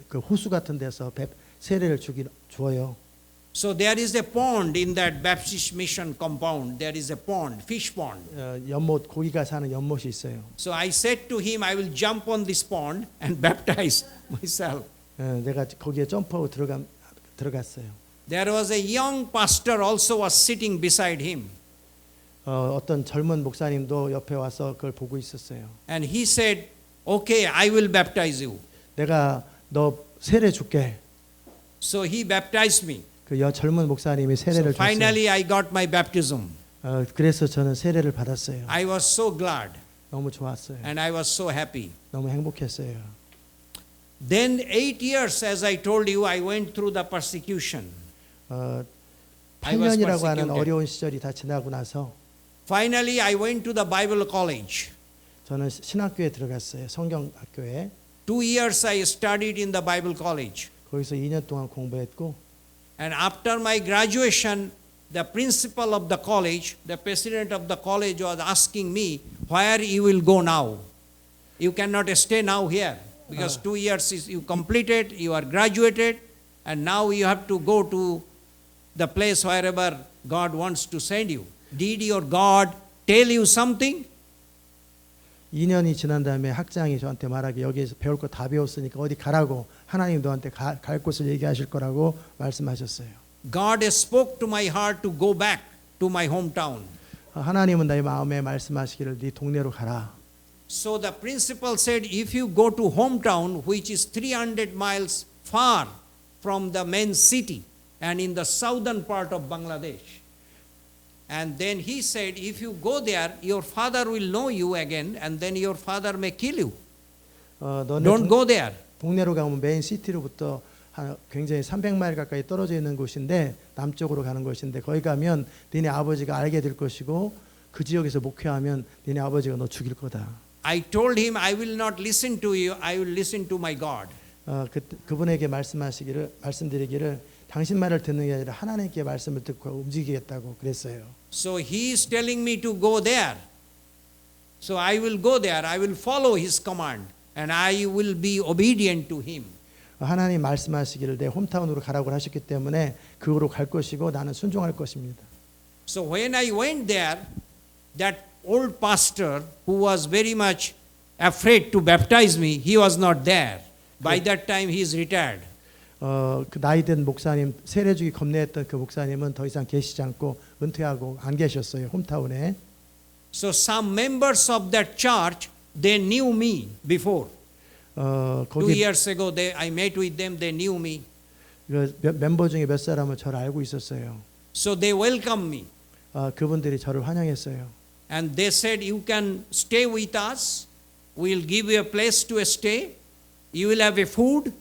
그 호수 같은 데서 세례를 주어요. So there is a pond in that Baptist mission compound. There is a pond, fish pond. 연못 고기가 사는 연못이 있어요. So I said to him, I will jump on this pond and baptize myself. 내가 거기에 점프하고 들어갔어요. There was a young pastor also was sitting beside him. 어떤 젊은 목사님도 옆에 와서 그걸 보고 있었어요. And he said, okay, I will baptize you. 내가 너 세례 줄게. So he baptized me. 그 젊은 목사님이 So 세례를 줬어요. finally I got my baptism. 그래서 저는 세례를 받았어요. I was so glad 너무 좋았어요. and I was so happy. 너무 행복했어요. Then 8 years, as I told you, I went through the persecution. I was 8년이라고 하는 persecuted. 어려운 시절이 다 지나고 나서 Finally, I went to the Bible college. 저는 신학교에 들어갔어요. 성경학교에. 2 years I studied in the Bible college. 거기서 2년 동안 공부했고 And after my graduation, the principal of the college, the president of the college was asking me, where you will go now? You cannot stay now here because 2 years is you completed, you are graduated, and now you have to go to the place wherever God wants to send you. Did your God tell you something? 2년이 지난 다음에 학장이 저한테 말하기 여기에서 배울 거 다 배웠으니까 어디 가라고 하나님 너한테 갈 곳을 얘기하실 거라고 말씀하셨어요. God spoke to my heart to go back to my hometown. 하나님은 나의 마음에 말씀하시기를 네 동네로 가라. So the principal said, if you go to hometown, which is 300 miles far from the main city and in the southern part of Bangladesh. And then he said, if you go there, your father will know you again and then your father may kill you. Don't go there. 동네로 가면 메인 시티로부터 굉장히 300마일 가까이 떨어져 있는 곳인데 남쪽으로 가는 곳인데 거기 가면 너네 아버지가 알게 될 것이고 그 지역에서 목회하면 너네 아버지가 너 죽일 거다. I told him, I will not listen to you, I will listen to my God. 그분에게 말씀드리기를 당신 말을 듣는 게 아니라 하나님께 말씀을 듣고 움직이겠다고 그랬어요. So he is telling me to go there. So I will go there. I will follow his command and I will be obedient to him. 하나님 말씀하시기를 내 홈타운으로 가라고 하셨기 때문에 그으로 갈 것이고 나는 순종할 것입니다. So when I went there, that old pastor who was very much afraid to baptize me, he was not there. By that time he is retired. 그 나이든 목사님 세례 주기 겁내했던 그 목사님은 더 이상 계시지 않고 은퇴하고 안 계셨어요. 홈타운에. So some members of that church, they knew me before. 2 거기 years ago, I met with them, they knew me. 멤버 중에 몇 사람은 저를 알고 있었어요. So they welcomed me. 그분들이 저를 환영했어요. And they said, you can stay with us. We'll give you a place to stay. You will have a food.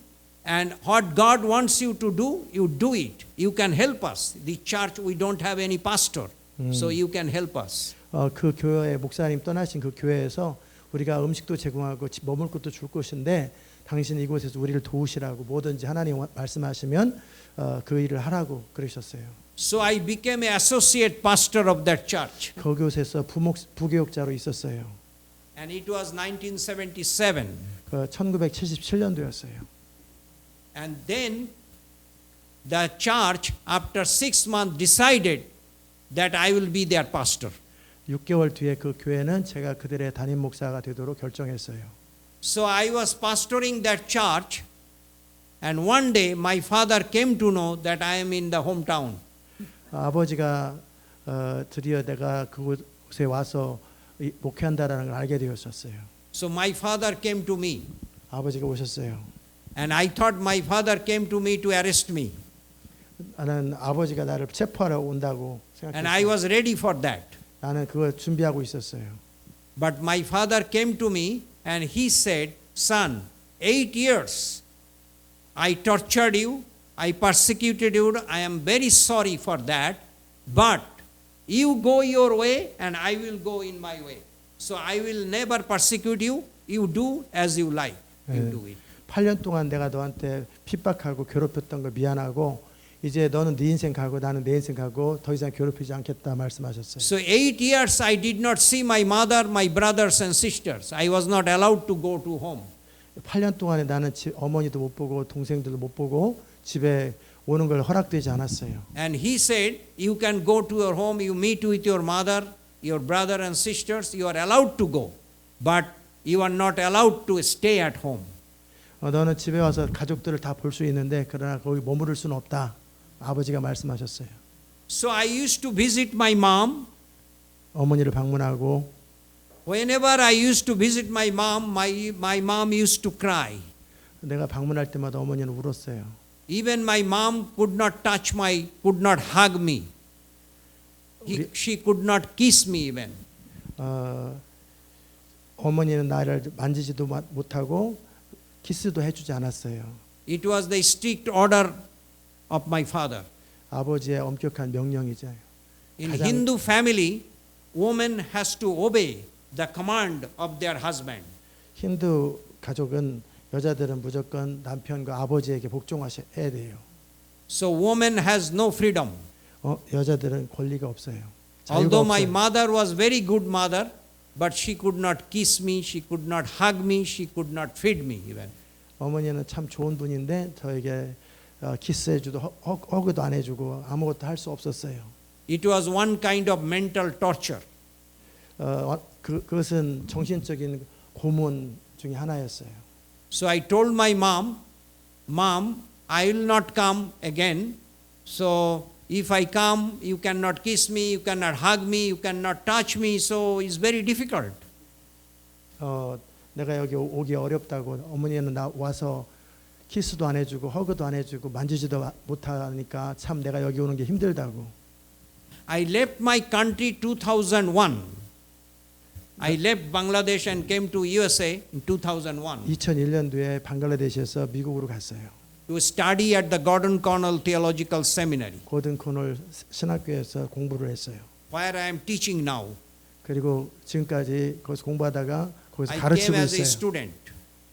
And what God wants you to do, you do it. You can help us. The church, we don't have any pastor, so you can help us. 그 교회 목사님 떠나신 그 교회에서 우리가 음식도 제공하고 머물 곳도 줄 것인데 당신 이곳에서 우리를 도우시라고 뭐든지 하나님 말씀하시면 그 일을 하라고 그러셨어요. So I became an associate pastor of that church. 그곳에서 부교육자로 있었어요. And it was 1977. 1977년도였어요. And then the church, after 6 months, decided that I will be their pastor. 6개월 뒤에 그 교회는 제가 그들의 담임 목사가 되도록 결정했어요. So I was pastoring that church, and one day my father came to know that I am in the hometown. 아버지가 드디어 내가 그곳에 와서 목회한다라는 걸 알게 되었었어요. So my father came to me, 아버지가 오셨어요. and I thought my father came to me to arrest me, 나는 아버지가 나를 체포하러 온다고 and I 생각했어요. was ready for that. 나는 그걸 준비하고 있었어요. But my father came to me and he said, "Son, 8 years I tortured you, I persecuted you, I am very sorry for that, but you go your way and I will go in my way. So I will never persecute you, you do as you like, you do it." 8년 동안 내가 너한테 핍박하고 괴롭혔던 거 미안하고 이제 너는 네 인생 가고 나는 내 인생 가고 더 이상 괴롭히지 않겠다 말씀하셨어요. So 8 years I did not see my mother, my brothers and sisters. I was not allowed to go to home. 8년 동안에 나는 어머니도 못 보고 동생들도 못 보고 집에 오는 걸 허락되지 않았어요. And he said, "You can go to your home, you meet with your mother, your brother and sisters, you are allowed to go, but you are not allowed to stay at home." 너는 집에 와서 가족들을 다 볼 수 있는데 그러나 거기 머무를 수는 없다. 아버지가 말씀하셨어요. So I used to visit my mom. 어머니를 방문하고 Whenever I used to visit my mom, my mom used to cry. 내가 방문할 때마다 어머니는 울었어요. Even my mom could not could not hug me. She could not kiss me even. 어머니는 나를 만지지도 못하고 키스도 해주지 않았어요. It was the strict order of my father. 아버지의 엄격한 명령이죠. In Hindu family, woman has to obey the command of their husband. 힌두 가족은 여자들은 무조건 남편과 아버지에게 복종하셔야 돼요. So woman has no freedom. 여자들은 권리가 없어요. Although 자유가 my 없어요. mother was very good mother, but she could not kiss me, she could not hug me, she could not feed me even. 어머니는 참 좋은 분인데 저에게 키스해주도 허그도 안 해주고 아무것도 할 수 없었어요. It was one kind of mental torture. 그것은 정신적인 고문 중에 하나였어요. So I told my mom, "Mom, I will not come again. So if I come, you cannot kiss me, you cannot hug me, you cannot touch me. So it's very difficult." 내가 여기 오기 어렵다고 어머니는 나 와서 키스도 안 해주고 허그도 안 해주고 만지지도 못하니까 참 내가 여기 오는 게 힘들다고. I left my country 2001. I left Bangladesh and came to USA in 2001 2001년도에 방글라데시에서 미국으로 갔어요. to study at the Gordon Conwell Theological Seminary, 고든 코널 신학교에서 공부를 했어요. where I am teaching now. 그리고 지금까지 거기서 공부하다가 거기서 I 가르치고 came as a 있어요. student.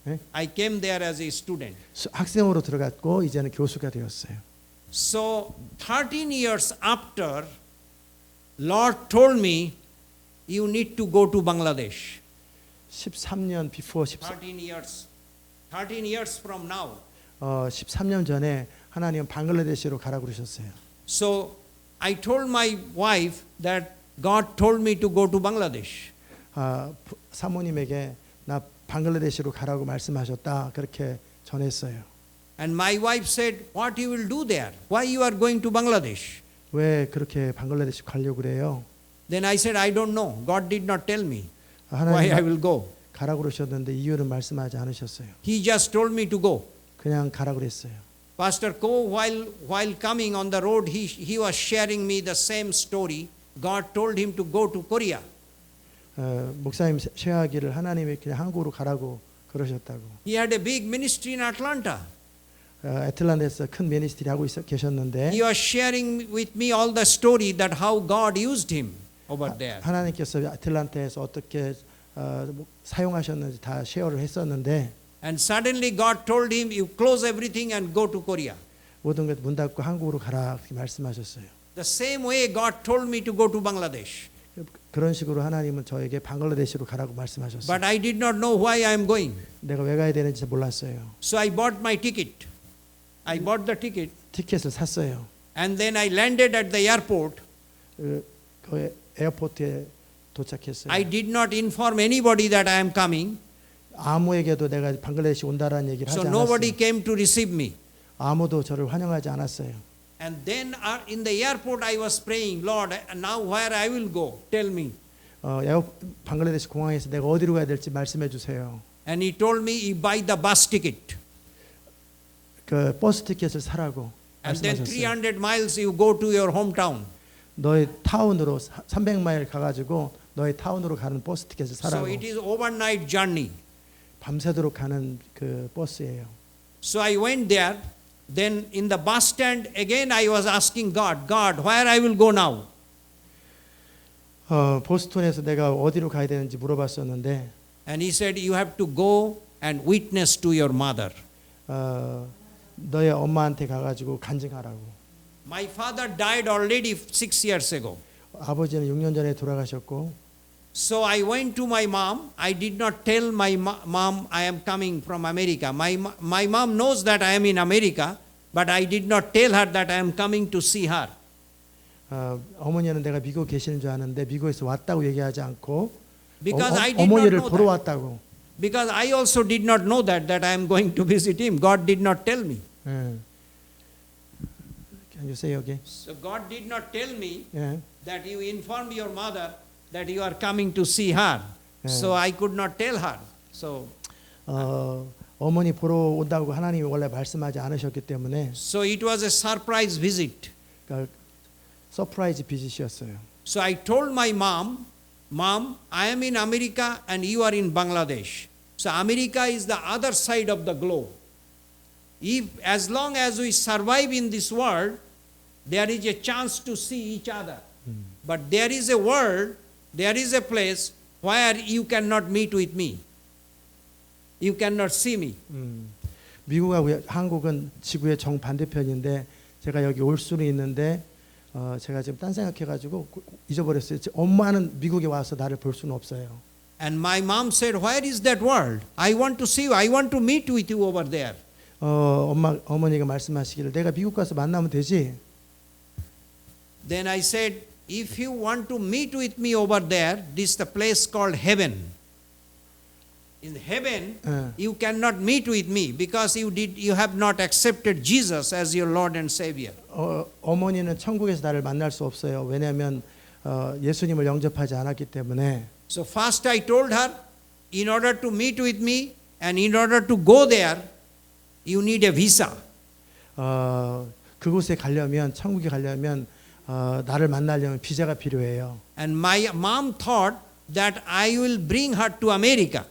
네? I came there as a student. 학생으로 들어갔고 이제는 교수가 되었어요. So 13 years after, Lord told me, "You need to go to Bangladesh." 13년 before 13 years from now. 13년 전에 하나님은 방글라데시로 가라고 그러셨어요. So I told my wife that God told me to go to Bangladesh. 사모님에게 나 방글라데시로 가라고 말씀하셨다 그렇게 전했어요. And my wife said, "What you will do there? Why you are going to Bangladesh?" 왜 그렇게 방글라데시 가려고 그래요? Then I said, "I don't know. God did not tell me why 하나님 I will go. 가라고 그러셨는데 이유는 말씀하지 않으셨어요. He just told me to go." 그냥 가라고 그랬어요. Pastor Ko, while coming on the road, he was sharing me the same story. God told him to go to Korea. 목사님 쉐하기를 하나님이 그냥 한국으로 가라고 그러셨다고. He had a big ministry in Atlanta. 애틀란타에서 큰 미니스트리 하고 계셨는데 He was sharing with me all the story that how God used him over there. 하나님께서 애틀란타에서 어떻게 사용하셨는지 다 쉐어를 했었는데 And suddenly God told him, you close everything and go to Korea. 모든 것 문 닫고 한국으로 가라 그렇게 말씀하셨어요. The same way God told me to go to Bangladesh. 그런 식으로 하나님은 저에게 방글라데시로 가라고 말씀하셨어요. But I did not know why I am going. 내가 왜 가야 되는지 몰랐어요. So I bought my ticket. I bought the ticket. 티켓을 샀어요. And then I landed at the airport. 그 에어포트에 도착했어요. I did not inform anybody that I am coming. 아무에게도 내가 방글라데시 온다라는 얘기를 하지 So 않았어요. nobody came to receive me. 아무도 저를 환영하지 않았어요. And then in the airport I was praying, Lord, now where I will go, tell me. 방글라데시 공항에서 내가 어디로 가야 될지 말씀해 주세요. And he told me, you buy the bus ticket. 그 버스 티켓을 사라고 And then 말씀하셨어요. 300 miles you go to your hometown. 너의 타운으로 300마일 가가지고 너의 타운으로 가는 버스 티켓을 So 사라고. it is overnight journey. 밤새도록 가는 그 버스예요. So I went there. Then in the bus stand again I was asking God, God, where I will go now? 보스턴에서 내가 어디로 가야 되는지 물어봤었는데 And he said, you have to go and witness to your mother. 너의 엄마한테 가가지고 간증하라고. My father died already 6 years ago. 아버지는 6년 전에 돌아가셨고 So I went to my mom. I did not tell my mom I am coming from America. My mom knows that I am in America, but I did not tell her that I am coming to see her. 어머니는 내가 미국 계시는 줄 아는데 미국에서 왔다고 얘기하지 않고 Because I did not 어머니를 know 보러 that. 왔다고. Because I also did not know that I am going to visit him. God did not tell me. Can you say again? So God did not tell me 예. that you inform your mother that you are coming to see her. So I could not tell her. So 어머니 보러 온다고 하나님이 원래 말씀하지 않으셨기 때문에 so it was a surprise visit. 그러니까 서프라이즈 비짓이었어요. So I told my mom, Mom, I am in America and you are in Bangladesh. So America is the other side of the globe. If as long as we survive in this world, there is a chance to see each other. But there is a world, there is a place where you cannot meet with me. You cannot see me. 미국하고 한국은 지구의 정반대편인데 제가 여기 올 수는 있는데 제가 지금 딴 생각해가지고 잊어버렸어요. 엄마는 미국에 와서 나를 볼 수는 없어요. And my mom said, where is that world? I want to see you. I want to meet with you over there. 어머니가 말씀하시기를 내가 미국 가서 만나면 되지. Then I said, if you want to meet with me over there, this is the place called heaven. In heaven, you cannot meet with me because you have not accepted Jesus as your Lord and Savior. 어머니는 천국에서 나를 만날 수 없어요. 왜냐하면 예수님을 영접하지 않았기 때문에. So first I told her, in order to meet with me and in order to go there, you need a visa. 그곳에 가려면 천국에 가려면 나를 만나려면 비자가 필요해요. And my mom thought that I will bring her to America.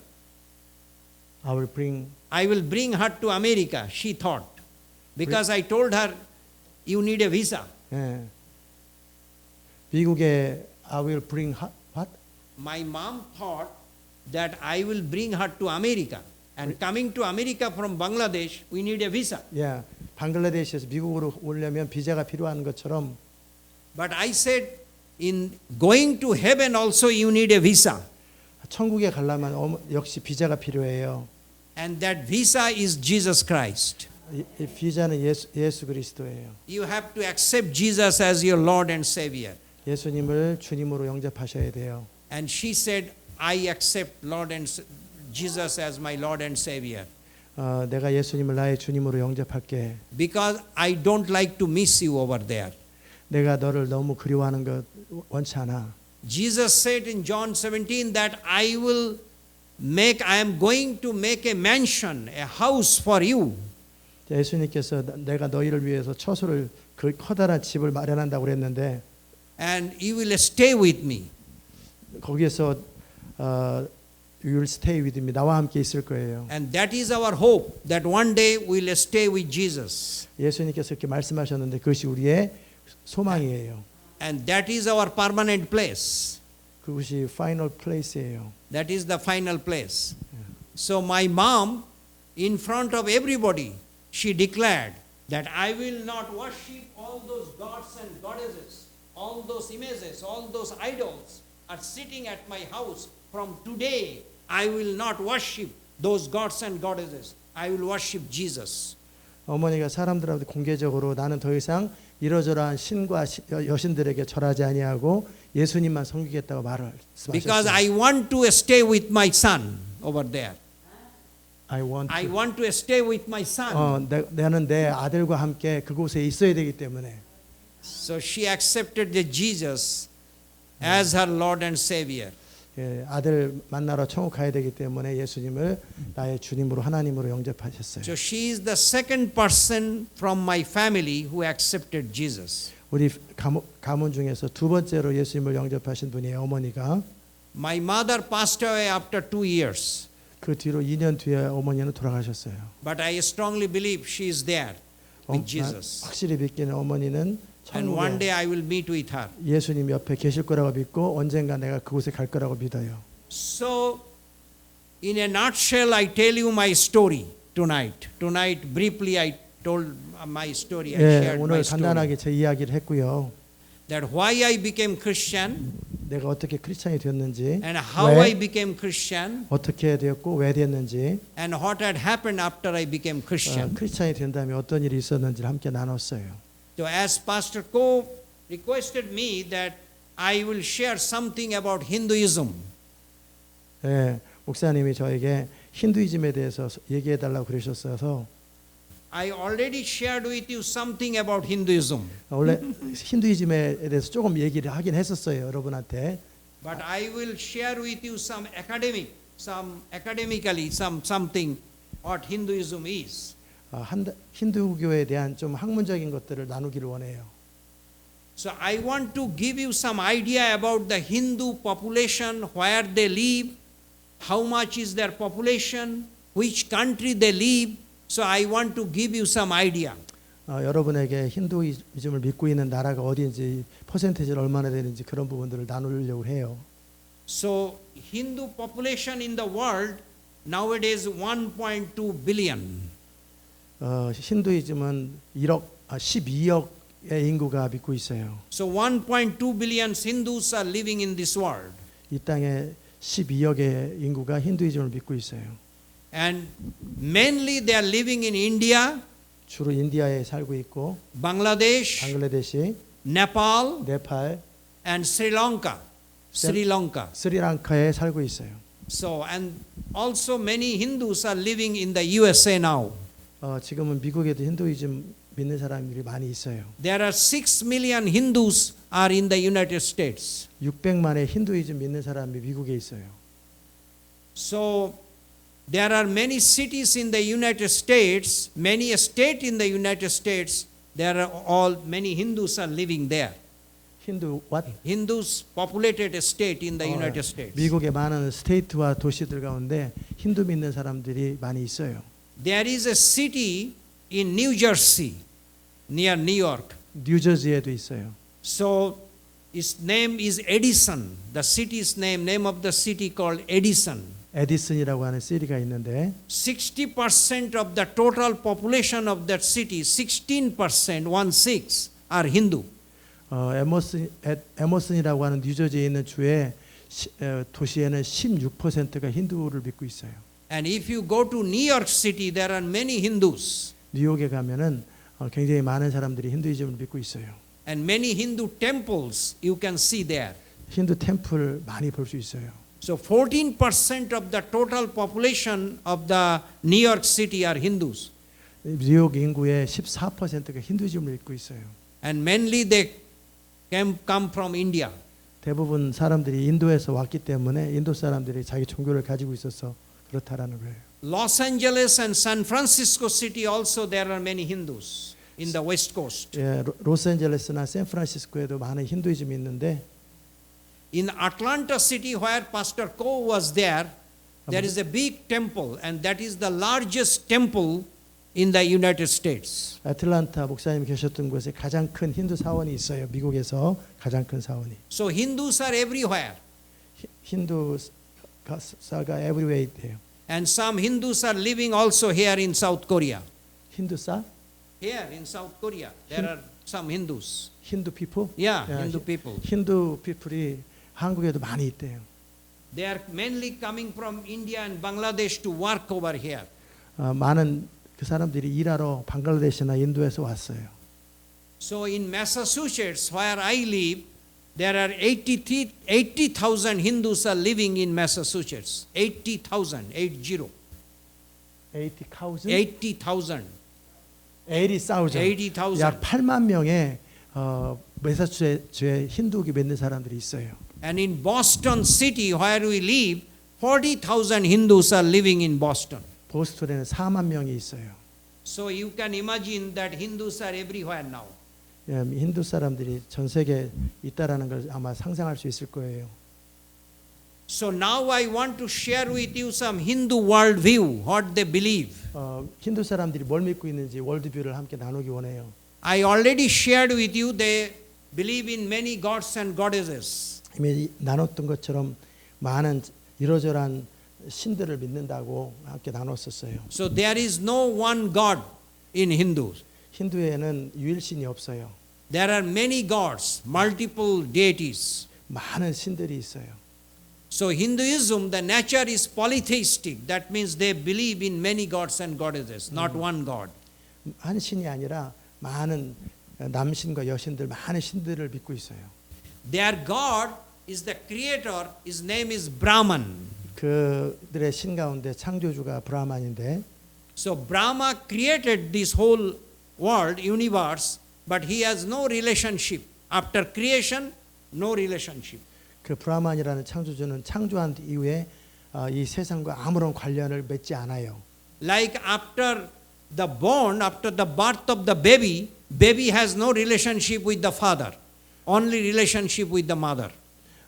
I will bring her to America, she thought. Because I told her, you need a visa. 예. 미국에 I will bring her, what? My mom thought that I will bring her to America. And coming to America from Bangladesh, we need a visa. 예. 방글라데시에서 미국으로 오려면 비자가 필요한 것처럼. But I said, in going to heaven also you need a visa. 천국에 가려면 역시 비자가 필요해요. And that visa is Jesus Christ. 이 비자는 예수 그리스도예요. You have to accept Jesus as your Lord and Savior. 예수님을 주님으로 영접하셔야 돼요. And she said, I accept Jesus as my Lord and Savior. 내가 예수님을 나의 주님으로 영접할게. Because I don't like to miss you over there. 내가 너를 너무 그리워하는 것 원치 않아. Jesus said in John 17 that I am going to make a mansion, a house for you. 예수님께서 내가 너희를 위해서 처소를 그 커다란 집을 마련한다고 그랬는데 And you will stay with me. 거기에서 You will stay with me. 나와 함께 있을 거예요. And that is our hope that one day we will stay with Jesus. 예수님께서 이렇게 말씀하셨는데 그것이 우리의 소망이에요. And that is our permanent place. 그것이 final place예요. That is the final place. So my mom, in front of everybody, she declared that I will not worship all those gods and goddesses, all those images, all those idols are sitting at my house. From today, I will not worship those gods and goddesses. I will worship Jesus. 어머니가 사람들한테 공개적으로 나는 더 이상 이러저러한 신과 여신들에게 절하지 아니하고 예수님만 섬기겠다고 Because 말씀하셨어요. I want to stay with my son over there. I want I to. want to stay with my son. 나는 내 아들과 함께 그곳에 있어야 되기 때문에. So she accepted the Jesus as her Lord and Savior. 예, 아들 만나러 천국 가야 되기 때문에 예수님을 나의 주님으로 하나님으로 영접하셨어요. So she is the second person from my family who accepted Jesus. 우리 가문 중에서 두 번째로 예수님을 영접하신 분이 어머니가 My mother passed away after 2 years. 그 뒤로 2년 뒤에 어머니는 돌아가셨어요. But I strongly believe she is there with Jesus. 확실히 믿기는 어머니는 And one day 천국에 I will meet with her. 예수님 옆에 계실 거라고 믿고 언젠가 내가 그곳에 갈 거라고 믿어요. So, in a nutshell, I tell you my story tonight. Tonight, briefly, I told my story. I 예, shared my 오늘 story. 간단하게 제 이야기를 했고요. That why I became Christian 내가 어떻게 크리스찬이 되었는지, and how 왜, I became Christian 어떻게 되었고 왜 됐는지, and what had happened after I became Christian. 크리스찬이 된다면 어떤 일이 있었는지를 함께 나눴어요. So as Pastor Ko requested me that I will share something about Hinduism. 예, 목사님이 저에게 힌두이즘에 대해서 얘기해 달라고 그러셨어서 I already shared with you something about Hinduism. 원래 힌두이즘에 대해서 조금 얘기를 하긴 했었어요, 여러분한테. But I will share with you academically something what Hinduism is. 힌두교에 대한 좀 학문적인 것들을 나누기를 원해요. So I want to give you some idea about the Hindu population, where they live, how much is their population, which country they live. So I want to give you some idea. 여러분에게 힌두이즘을 믿고 있는 나라가 어디인지 퍼센테이지를 얼마나 되는지 그런 부분들을 나누려고 해요. So Hindu population in the world nowadays 1.2 billion. 힌두이즘은 12억의 인구가 믿고 있어요. So 1.2 billion Hindus are living in this world. 이 땅에 12억의 인구가 힌두이즘을 믿고 있어요. And mainly they are living in India, 주로 인디아에 살고 있고 Bangladesh, 방글라데시, Nepal, 네팔, and Sri Lanka. 스리랑카에 살고 있어요. So, and also many Hindus are living in the USA now. 지금은 미국에도 힌두이즘 믿는 사람들이 많이 있어요. There are 6 million Hindus are in the United States. 600만의 힌두이즘 믿는 사람이 미국에 있어요. So, there are many cities in the United States, many states in the United States, there are many Hindus are living there. Hindus populated state in the United States. 미국의 많은 스테이트와 도시들 가운데 힌두 믿는 사람들이 많이 있어요. There is a city in New Jersey, near New York. 뉴저지에도 있어요. So its name is Edison. The city's name of the city called Edison. 에디슨이라고 하는 시티가 있는데 60% of the total population of that city, 16%, 1/6, are Hindu. 에머슨이라고 하는 뉴저지에 있는 주의 도시에는 16%가 힌두를 믿고 있어요. And if you go to New York City, there are many Hindus. 뉴욕에 가면은 굉장히 많은 사람들이 힌두이즘을 믿고 있어요. And many Hindu temples you can see there. 힌두 템플 많이 볼 수 있어요. So 14% of the total population of the New York City are Hindus. 뉴욕 인구의 14%가 힌두이즘을 믿고 있어요. And mainly they come from India. 대부분 사람들이 인도에서 왔기 때문에 인도 사람들이 자기 종교를 가지고 있어서 그렇다라는 거예요. Los Angeles and San Francisco City also there are many Hindus in the West Coast. 예, 로스앤젤레스나 샌프란시스코에도 많은 힌두이즘이 있는데 In Atlanta City where Pastor Ko was there, There is a big temple, and that is the largest temple in the United States. 애틀란타 목사님 계셨던 곳에 가장 큰 힌두 사원이 있어요. 미국에서 가장 큰 사원이. So Hindus are everywhere, 힌두사가 everywhere 있대요. and some Hindus are living also here in South Korea. 힌두사? Here in South Korea, there are some Hindus. 힌두 people? Yeah, 야, Hindu people. 힌두 피플이 한국에도 많이 있대요. They are mainly coming from India and Bangladesh to work over here. 많은 그 사람들이 일하러 방글라데시나 인도에서 왔어요. So in Massachusetts, where I live, there are 80,000 Hindus are living in Massachusetts. 80,000, 80. 80,000? 80,000. 80,000. 80,000. 약 8만 명의 매사추세츠에 힌두교 믿는 사람들이 있어요. And in Boston city, where we live, 40,000 Hindus are living in Boston. 보스턴에는 4만 명이 있어요. So you can imagine that Hindus are everywhere now. 예, 힌두 사람들이 전 세계에 있다라는 걸 아마 상상할 수 있을 거예요. So now I want to share with you some Hindu worldview, what they believe. 힌두 사람들이 뭘 믿고 있는지 월드뷰를 함께 나누기 원해요. I already shared with you they believe in many gods and goddesses. 이미 나눴던 것처럼 많은 이러저러한 신들을 믿는다고 함께 나눴었어요. So there is no one God in Hindus. 힌두에는 유일신이 없어요. There are many gods, multiple deities. 많은 신들이 있어요. So Hinduism, the nature is polytheistic. That means they believe in many gods and goddesses, not one God. 한 신이 아니라 많은 남신과 여신들, 많은 신들을 믿고 있어요. Their God is the creator. His name is Brahman. 그들의 신 가운데 창조주가 브라만인데, So Brahma created this whole world, universe, but he has no relationship. After creation, no relationship. 그 브라만이라는 창조주는 창조한 이후에 이 세상과 아무런 관련을 맺지 않아요. Like after the born, after the birth of the baby, baby has no relationship with the father, only relationship with the mother.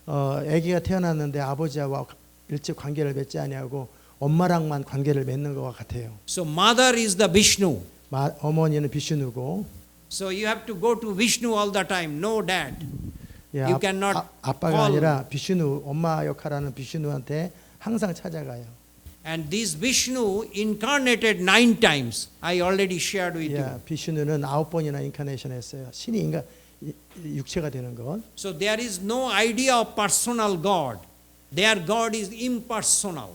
아기가 태어났는데 아버지와 일찍 관계를 맺지 아니하고 엄마랑만 관계를 맺는 것과 같아요. So mother is the Vishnu. 어머니는 비슈누고, So you have to go to Vishnu all the time. No dad. 예, You cannot 아빠가 call. 아니라 비슈누, 엄마 역할하는 비슈누한테 항상 찾아가요. And this Vishnu incarnated 9 times. I already shared with you. 예, 비슈누는 9번이나 인카네이션 했어요. 신이 인간 육체가 되는 것. So there is no idea of personal God. Their God is impersonal.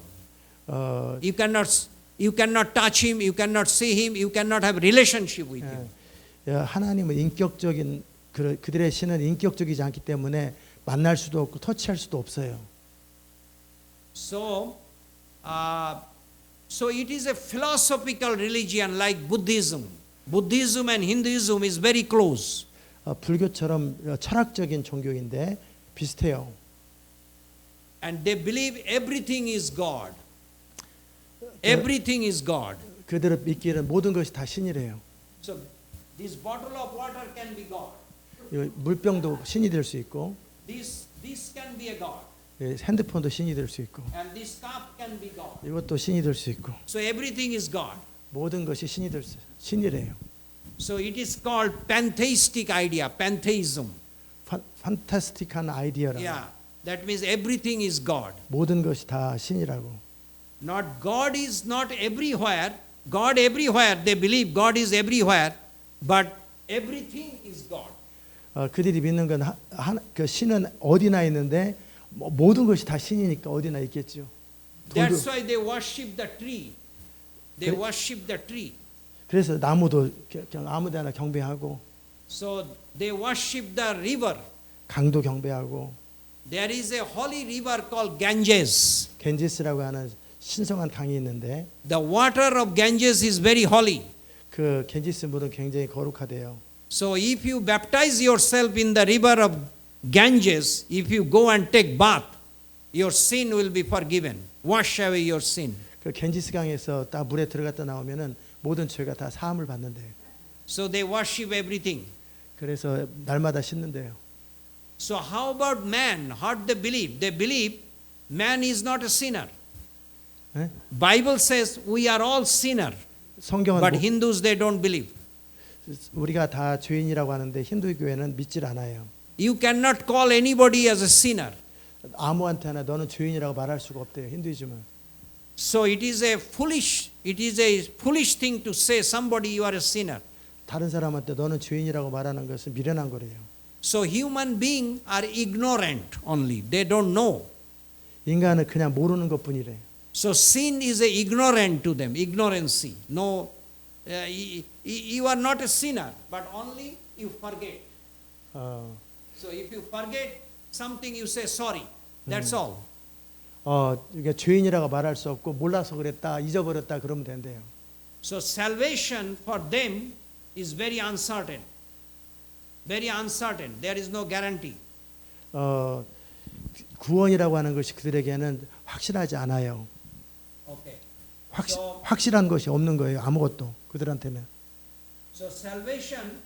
You cannot touch him, you cannot see him, you cannot have relationship with him. 하나님은 인격적인 그들의 신은 인격적이지 않기 때문에 만날 수도 없고 터치할 수도 없어요. So it is a philosophical religion like Buddhism. Buddhism and Hinduism is very close. 불교처럼 철학적인 종교인데 비슷해요. And they believe everything is God. Everything is God. 그들을 믿기는 모든 것이 다 신이래요. So this bottle of water can be God. 물병도 신이 될 수 있고, This can be a God. 핸드폰도 신이 될 수 있고, And this cup can be God. 이것도 신이 될 수 있고, So everything is God. 모든 것이 신이 될 수, 신이래요. So it is called pantheistic idea, pantheism. 판타스틱한 아이디어라. Yeah, that means everything is God. 모든 것이 다 신이라고. Not God is not everywhere. God everywhere. They believe God is everywhere, but everything is God. 그들이 믿는 건 그 신은 어디나 있는데 모든 것이 다 신이니까 어디나 있겠죠. That's why they worship the tree. They worship the tree. 그래서 나무도 그냥 아무데나 경배하고, So they worship the river. 강도 경배하고, There is a holy river called Ganges. 겐지스라고 하는 신성한 강이 있는데 The water of Ganges is very holy. 그 겐지스 물은 굉장히 거룩하대요. So if you baptize yourself in the river of Ganges, if you go and take bath, your sin will be forgiven. Wash away your sin. 그 겐지스 강에서 딱 물에 들어갔다 나오면은 모든 죄가 다 사함을 받는데요. So they worship everything. 그래서 날마다 씻는데요. So how about man? What they believe? They believe man is not a sinner. 예? Bible says we are all sinner, 성경은 but Hindus they don't believe. 우리가 다 죄인이라고 하는데 힌두교회는 믿질 않아요. You cannot call anybody as a sinner. 아무한테나 너는 죄인이라고 말할 수가 없대요. 힌두이즘은. So it is a foolish thing to say somebody you are a sinner. 다른 사람한테 너는 죄인이라고 말하는 것은 미련한 거래요. So human beings are ignorant only. They don't know. 인간은 그냥 모르는 것뿐이래. So sin is a ignorant to them, ignorancy. No, you are not a sinner, but only you forget. 어, So if you forget something, you say sorry. That's all. 이게 죄인이라고 말할 수 없고 몰라서 그랬다, 잊어버렸다 그러면 된대요. So salvation for them is very uncertain. Very uncertain. There is no guarantee. 구원이라고 하는 것이 그들에게는 확실하지 않아요. Okay. 확실한 것이 없는 거예요. 아무것도 그들한테는. So salvation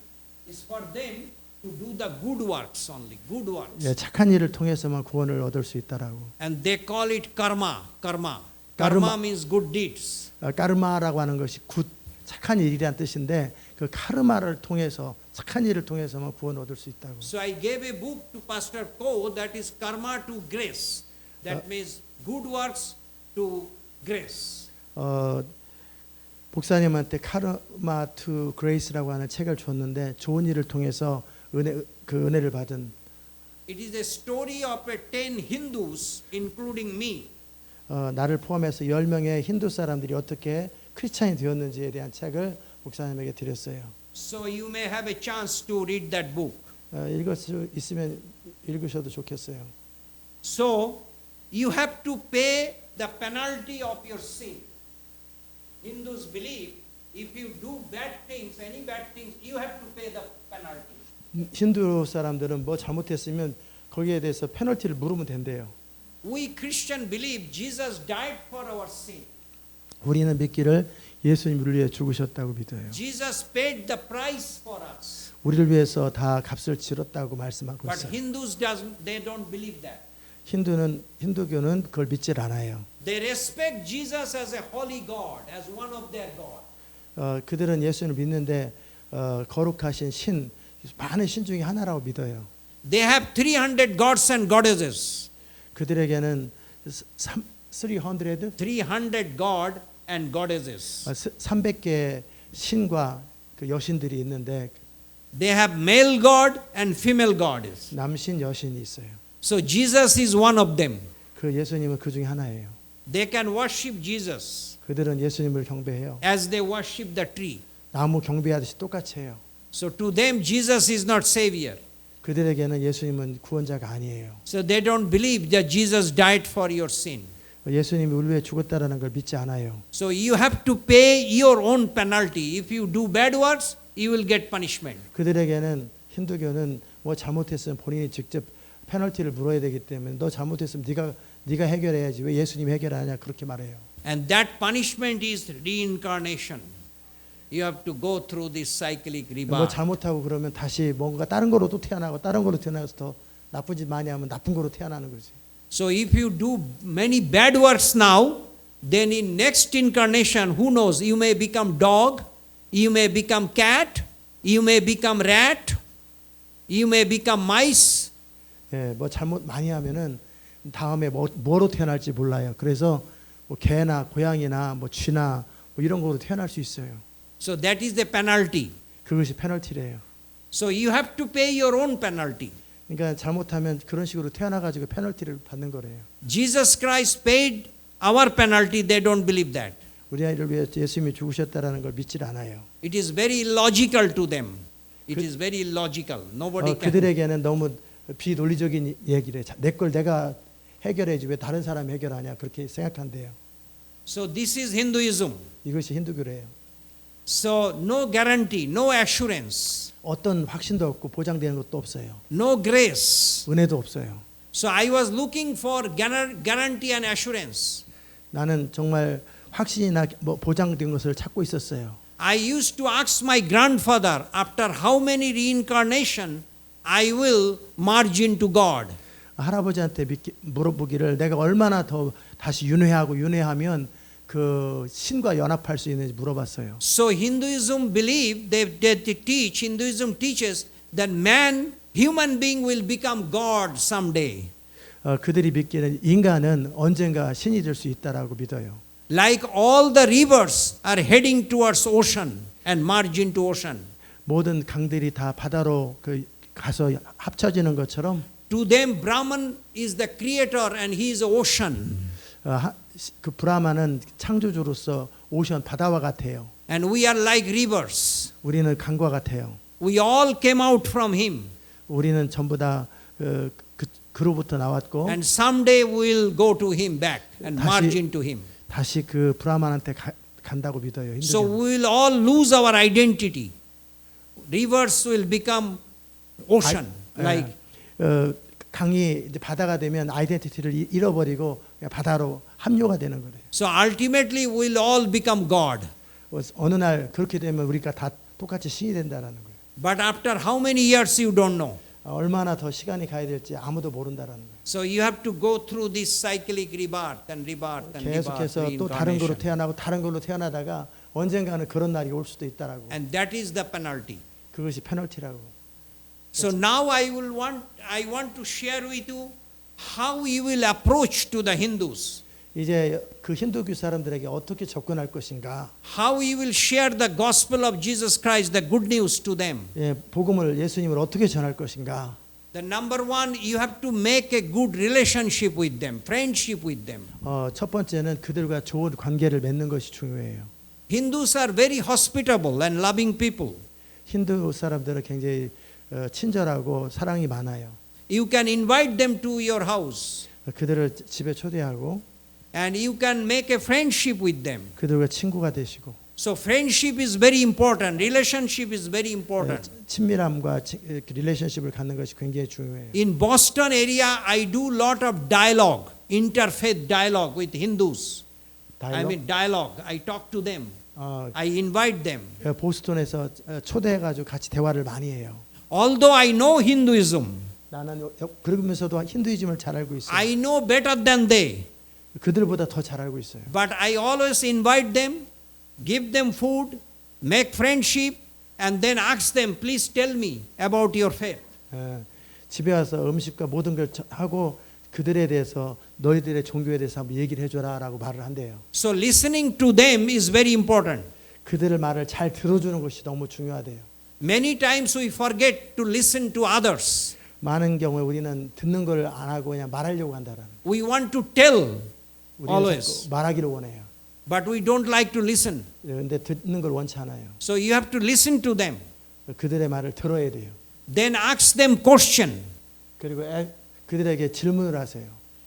is for them to do the good works only. Good works. 예, 착한 일을 통해서만 구원을 얻을 수 있다라고. And they call it karma. Karma. Karma means good deeds. 까르마라고 하는 것이 착한 일이란 뜻인데 그 카르마를 통해서 착한 일을 통해서만 구원을 얻을 수 있다고. So I gave a book to Pastor Ko that is Karma to Grace. That means good works to grace. 목사님한테 카르마 투 그레이스라고 하는 책을 줬는데 좋은 일을 통해서 은혜를 받은. It is a story of 10 Hindus, including me. 나를 포함해서 10명의 힌두 사람들이 어떻게 크리스찬이 되었는지에 대한 책을 목사님에게 드렸어요. So you may have a chance to read that book. 읽을 수 있으면 읽으셔도 좋겠어요. So you have to pay the penalty of your sin. Hindus believe if you do bad things, any bad things, you have to pay the penalty. 힌두 사람들은 뭐 잘못했으면 거기에 대해서 페널티를 물으면 된대요. We Christian believe Jesus died for our sin. 우리는 믿기를 예수님 우리를 위해 죽으셨다고 믿어요. Jesus paid the price for us. 우리를 위해서 다 값을 치렀다고 말씀하고 But 있어요. Hindus they don't believe that. 힌두교는 그걸 믿질 않아요. They respect Jesus as a holy God, as one of their God. 그들은 예수님을 믿는데 거룩하신 신, 많은 신 중에 하나라고 믿어요. They have 300 gods and goddesses. 그들에게는 300 God and goddesses. 300개 신과 그 여신들이 있는데 They have male god and female goddess. 남신 여신이 있어요. So Jesus is one of them. 그 예수님은 그 중에 하나예요. They can worship Jesus 그들은 예수님을 경배해요. as they worship the tree. 나무 경배하듯이 똑같이 해요. So to them Jesus is not savior. 그들에게는 예수님은 구원자가 아니에요. So they don't believe that Jesus died for your sin. 예수님이 우리 위해 죽었다라는 걸 믿지 않아요. So you have to pay your own penalty. If you do bad works, you will get punishment. 그들에게는 힌두교는 뭐 잘못했으면 본인이 직접 페널티를 물어야 되기 때문에 너 잘못했으면 네가 해결해야지 왜 예수님이 해결하냐 그렇게 말해요. And that punishment is reincarnation. You have to go through this cyclic 뭐 rebirth. 잘못하고 그러면 다시 뭔가 다른 거로 또 태어나고 다른 거로 태어나서 더 나쁜 짓 많이 하면 나쁜 거로 태어나는 거지. So if you do many bad works now, then in next incarnation, who knows, you may become dog, you may become cat, you may become rat, you may become mice. 예, 뭐 잘못 많이 하면은 다음에 뭐로 태어날지 몰라요. 그래서 뭐 개나 고양이나 뭐 쥐나 뭐 이런 거로 태어날 수 있어요. So that is the penalty. 그것이 페널티래요. So you have to pay your own penalty. 그러니까 잘못하면 그런 식으로 태어나 가지고 페널티를 받는 거래요. Jesus Christ paid our penalty. They don't believe that. 우리 아이를 위해 예수님이 죽으셨다라는 걸 믿질 않아요. It is very illogical to them. It is very illogical. Nobody can. 그들에게는 너무 비논리적인 얘기래. 내 걸 내가 해결해야지 왜 다른 사람이 해결하냐 그렇게 생각한대요. So this is Hinduism. 이것이 힌두교래요. So no guarantee, no assurance, 어떤 확신도 없고 보장되는 것도 없어요. no grace. 은혜도 없어요. So I was looking for guarantee and assurance. 나는 정말 확신이나 뭐 보장된 것을 찾고 있었어요. I used to ask my grandfather, after how many reincarnation I will merge into God. 할아버지한테 물어보기를 내가 얼마나 더 다시 윤회하면 그 신과 연합할 수 있는지 물어봤어요. So Hinduism believe, they teach, Hinduism teaches that human being will become God someday. 그들이 믿기는 인간은 언젠가 신이 될 수 있다라고 믿어요. Like all the rivers are heading towards ocean and merge into ocean. 모든 강들이 다 바다로 가서 합쳐지는 것처럼 To them, Brahman is the creator and he is ocean. 그 브라만은 창조주로서 오션 바다와 같아요. And we are like rivers. 우리는 강과 같아요. We all came out from him. 우리는 전부 다 그로부터 나왔고 And someday we will go to him back and merge into him. 다시 그 브라만한테 간다고 믿어요. So 힌두교는. we will all lose our identity. Rivers will become ocean. Like 강이 이제 바다가 되면 아이덴티티를 잃어버리고 그냥 바다로 합류가 되는 거예요. so ultimately we will all become God. 어느 날 그렇게 되면 우리가 다 똑같이 신이 된다라는 거예요. But after how many years you don't know. 얼마나 더 시간이 가야 될지 아무도 모른다라는 거예요. So you have to go through this cyclic rebirth and rebirth and rebirth. 계속해서 또 다른 걸로 reincarnation. 태어나고 다른 걸로 태어나다가 언젠가는 그런 날이 올 수도 있다라고. And that is the penalty. 그것이 페널티라고. So now I want to share with you how you will approach to the Hindus. 이제 그 힌두교 사람들에게 어떻게 접근할 것인가? How you will share the gospel of Jesus Christ, the good news to them. 예, 복음을 예수님을 어떻게 전할 것인가? The number one, you have to make a good relationship with them, friendship with them. 첫 번째는 그들과 좋은 관계를 맺는 것이 중요해요. Hindus are very hospitable and loving people. 힌두 사람들은 굉장히 친절하고 사랑이 많아요. You can invite them to your house 그들을 집에 초대하고 and you can make a friendship with them. 그들과 친구가 되시고 So friendship is very important. Relationship is very important. 친밀함과 릴레이션십을 갖는 것이 굉장히 중요해요. In Boston area, I do lot of dialogue, interfaith dialogue with Hindus. I mean dialogue. I talk to them. I invite them. 보스턴에서 초대해가지고 같이 대화를 많이 해요. Although I know Hinduism, 나는 그러면서도 힌두이즘을 잘 알고 있어요. I know better than they. 그들보다 더 잘 알고 있어요. But I always invite them, give them food, make friendship, and then ask them, please tell me about your faith. 집에 와서 음식과 모든 걸 하고 그들에 대해서 너희들의 종교에 대해서 한번 얘기를 해줘라라고 말을 한대요. So listening to them is very important. 그들의 말을 잘 들어주는 것이 너무 중요하대요. Many times we forget to listen to others. 많은 경우에 우리는 듣는 걸 안 하고 그냥 말하려고 한다라는. We want to tell 우리는 always, 자꾸 말하기를 원해요. but we don't like to listen. 그런데 듣는 걸 원치 않아요. So you have to listen to them. 그들의 말을 들어야 돼요. Then ask them question. 그리고 그들에게 질문을 하세요.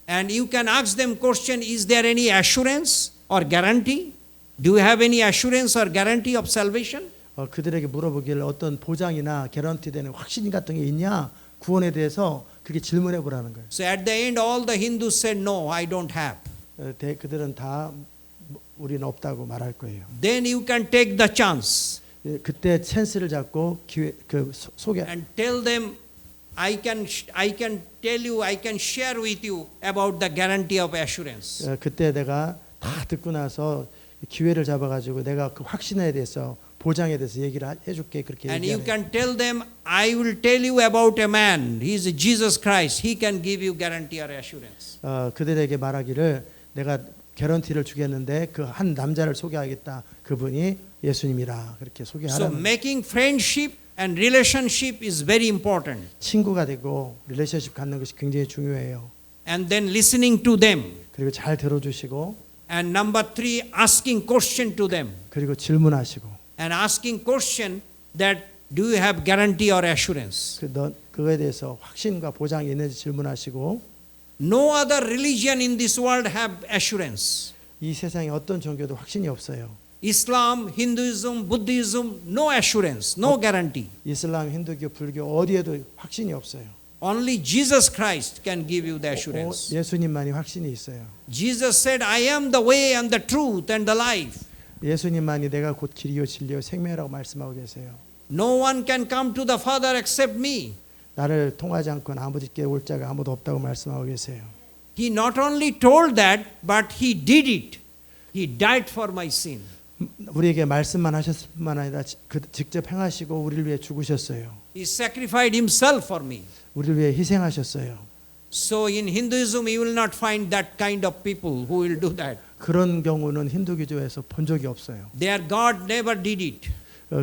And you can ask them question, is there any assurance or guarantee? Do you have any assurance or guarantee of salvation? 그들에게 물어보기를 어떤 보장이나 개런티되는 확신 같은 게 있냐? 구원에 대해서 그렇게 질문해 보라는 거예요. So at the end all the Hindus said, no, I don't have. 그들은 다 우리는 없다고 말할 거예요. Then you can take the chance. 그때 찬스를 잡고 기회 소개 And tell them, I can tell you, I can share with you about the guarantee of assurance. 그때 내가 다 듣고 나서 기회를 잡아가지고 내가 그 확신에 대해서 보장에 대해서 얘기를 해줄게 그렇게 And you 얘기하래요. can tell them, I will tell you about a man. He is Jesus Christ. He can give you guarantee or assurance. 그들에게 말하기를 내가 개런티를 주겠는데 그 한 남자를 소개하겠다. 그분이 예수님이라 그렇게 So 소개하라는. making friendship and relationship is very important. 친구가 되고 릴레이션십 갖는 것이 굉장히 중요해요. And then listening to them. 그리고 잘 들어주시고 And number three, asking question to them. 그리고 질문하시고. And asking question that do you have guarantee or assurance? 그거에 대해서 확신과 보장이 있는지 질문하시고. No other religion in this world have assurance. 이 세상에 어떤 종교도 확신이 없어요. Islam, Hinduism, Buddhism, no assurance, no guarantee. 이슬람, 힌두교, 불교 어디에도 확신이 없어요. Only Jesus Christ can give you the assurance. 예수님만이 확신이 있어요. Jesus said, I am the way and the truth and the life. 예수님만이 내가 곧 길이요 진리요 생명이라고 말씀하고 계세요. No one can come to the Father except me. 나를 통하지 않고는 아버지께 올 자가 아무도 없다고 말씀하고 계세요. He not only told that, but he did it. He died for my sin. 우리에게 말씀만 하셨을 뿐만 아니라 직접 행하시고 우리를 위해 죽으셨어요. He sacrificed himself for me. 우리를 위해 희생하셨어요. So in Hinduism, you will not find that kind of people who will do that. 그런 경우는 힌두교에서 본 적이 없어요. Their God never did it.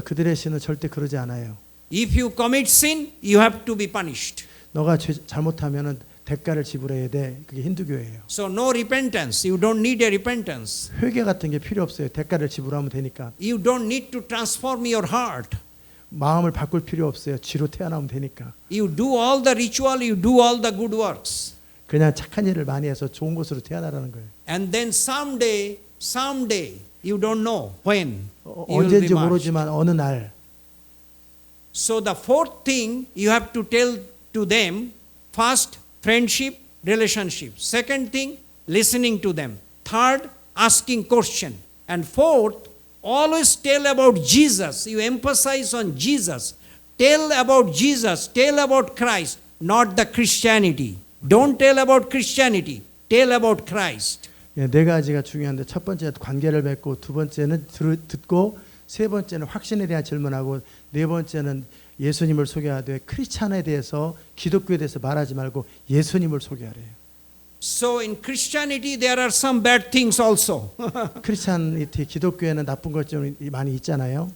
그들의 신은 절대 그러지 않아요. If you commit sin, you have to be punished. 너가 잘못하면은 대가를 지불해야 돼. 그게 힌두교예요. So no repentance. You don't need a repentance. 회개 같은 게 필요 없어요. 대가를 지불하면 되니까. You don't need to transform your heart. 마음을 바꿀 필요 없어요. 쥐로 태어나면 되니까. You do all the ritual, you do all the good works. 그냥 착한 일을 많이 해서 좋은 곳으로 태어나라는 거예요. And then someday, you don't know when you will be 언제인지 marked. 모르지만 어느 날. So the fourth thing you have to tell to them, first, friendship, relationship. Second thing, listening to them. Third, asking question. And fourth, always tell about Jesus. You emphasize on Jesus. Tell about Jesus. Tell about Christ, not the Christianity. Don't tell about Christianity. Tell about Christ. 네 가지가 중요한데 첫 번째 관계를 맺고 두 번째는 듣고 세 번째는 확신에 대한 질문하고 네 번째는 예수님을 소개하되 크리스찬에 대해서 기독교에 대해서 말하지 말고 예수님을 소개하래요. So in Christianity there are some bad things also. 크리스찬이티 기독교에는 나쁜 것 좀 많이 있잖아요.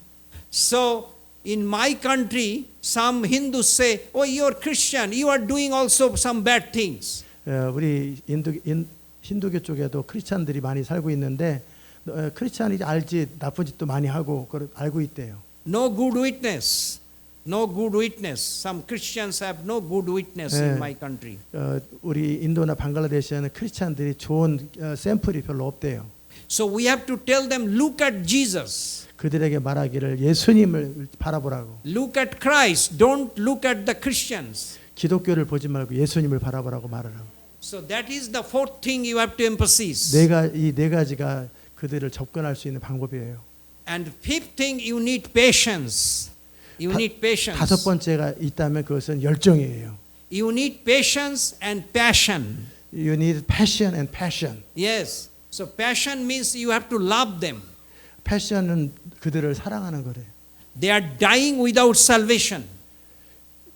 So in my country some Hindus say, "Oh, you are Christian. You are doing also some bad things." 우리 힌두교 쪽에도 크리스찬들이 많이 살고 있는데 크리스찬이 알지 나쁜 짓도 많이 하고 그걸 알고 있대요. No good witness. No good witness. Some Christians have no good witness in my country. 우리 인도나 방글라데시에는 크리스찬들이 좋은 샘플이 별로 없대요. So we have to tell them, look at Jesus. 그들에게 말하기를 예수님을 바라보라고. Look at Christ. Don't look at the Christians. 기독교를 보지 말고 예수님을 바라보라고 말하라고. So that is the fourth thing you have to emphasize. 이 네 가지가 그들을 접근할 수 있는 방법이에요. And fifth thing, you need patience. You need patience. 다섯 번째가 있다면 그것은 열정이에요. You need patience and passion. You need passion and passion. Yes. So passion means you have to love them. 패션은 그들을 사랑하는 거래요. They are dying without salvation.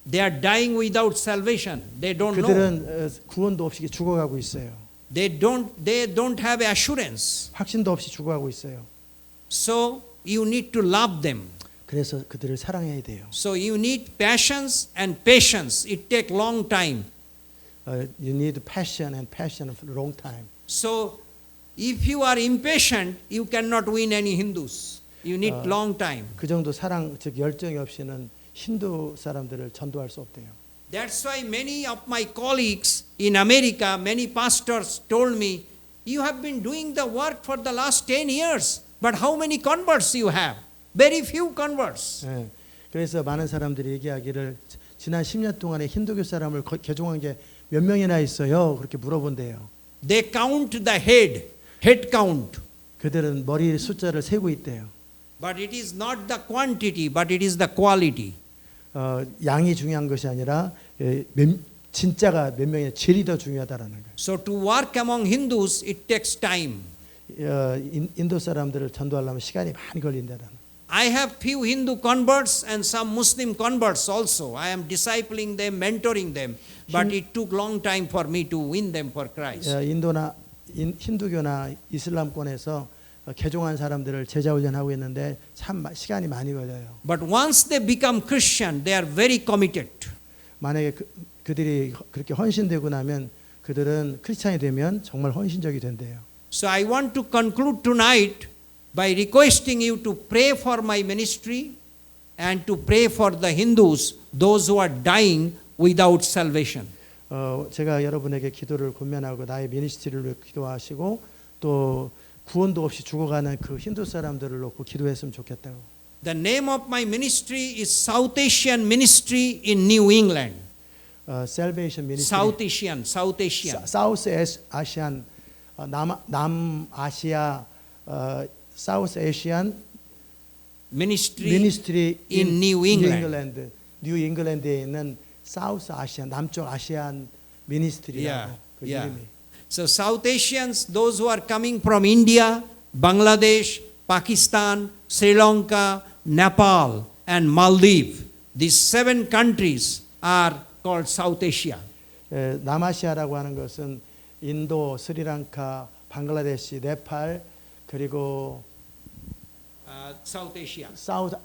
They are dying without salvation. They don't know. 그들은 구원도 없이 죽어가고 있어요. They don't have assurance. 확신도 없이 죽어가고 있어요. So you need to love them. 그래서 그들을 사랑해야 돼요. So you need patience and patience. It takes long time. You need passion and passion for a long time. So if you are impatient, you cannot win any Hindus. You need long time. 그 정도 사랑 즉 열정이 없이는 힌두 사람들을 전도할 수 없대요. That's why many of my colleagues in America, many pastors told me, you have been doing the work for the last 10 years, but how many converts you have? Very few converts. 네. 그래서 많은 사람들이 얘기하기를 지난 10년 동안에 힌두교 사람을 개종한 게 몇 명이나 있어요? 그렇게 물어본대요. They count the head count. 그들은 머리 숫자를 세고 있대요. But it is not the quantity, but it is the quality. 양이 중요한 것이 아니라 진짜가 몇 명이냐 질이 더 중요하다라는 거예요. So to work among Hindus, it takes time. 인도 사람들을 전도하려면 시간이 많이 걸린다는 거예요. I have few Hindu converts and some Muslim converts also. I am discipling them, mentoring them, but it took long time for me to win them for Christ. 인도나 힌두교나 이슬람권에서 개종한 사람들을 제자 훈련하고 있는데 참 시간이 많이 걸려요. But once they become Christian, they are very committed. 만약에 그들이 그렇게 헌신되고 나면 그들은 크리스찬이 되면 정말 헌신적이 된대요. So I want to conclude tonight by requesting you to pray for my ministry and to pray for the Hindus, those who are dying without salvation. 제가 여러분에게 기도를 권면하고 나의 미니스트리를 기도하시고 또 구원도 없이 죽어가는 그 힌두 사람들을 놓고 기도했으면 좋겠다고. The name of my ministry is South Asian Ministry in New England. Salvation Ministry. South Asian. South Asian 남아시아 South Asian Ministry in New England. 뉴 잉글랜드에 있는 South Asian 남쪽 아시안 미니스트리라고 그 이름이. So South Asians, those who are coming from India, Bangladesh, Pakistan, Sri Lanka, Nepal, and Maldives. These 7 countries are called South Asia. 남아시아라고 하는 것은 인도, 스리랑카, 방글라데시, 네팔 그리고 South Asia. 사우스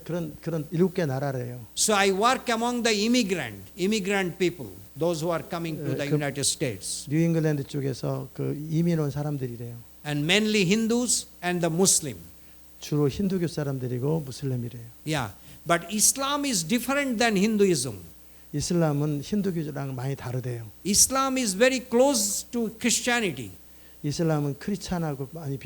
그런 7개 나라래요. So I work among the immigrant people, those who are coming to the United States, 뉴잉글랜드 쪽에서 그 이민 온 사람들이래요. and mainly Hindus and the Muslim. 주로 힌두교 사람들이고 무슬림이래요. Yeah, but Islam is different than Hinduism. 이슬람은 힌두교랑 많이 다르대요. Islam is very close to Christianity. 이슬람은 크리스찬하고 많이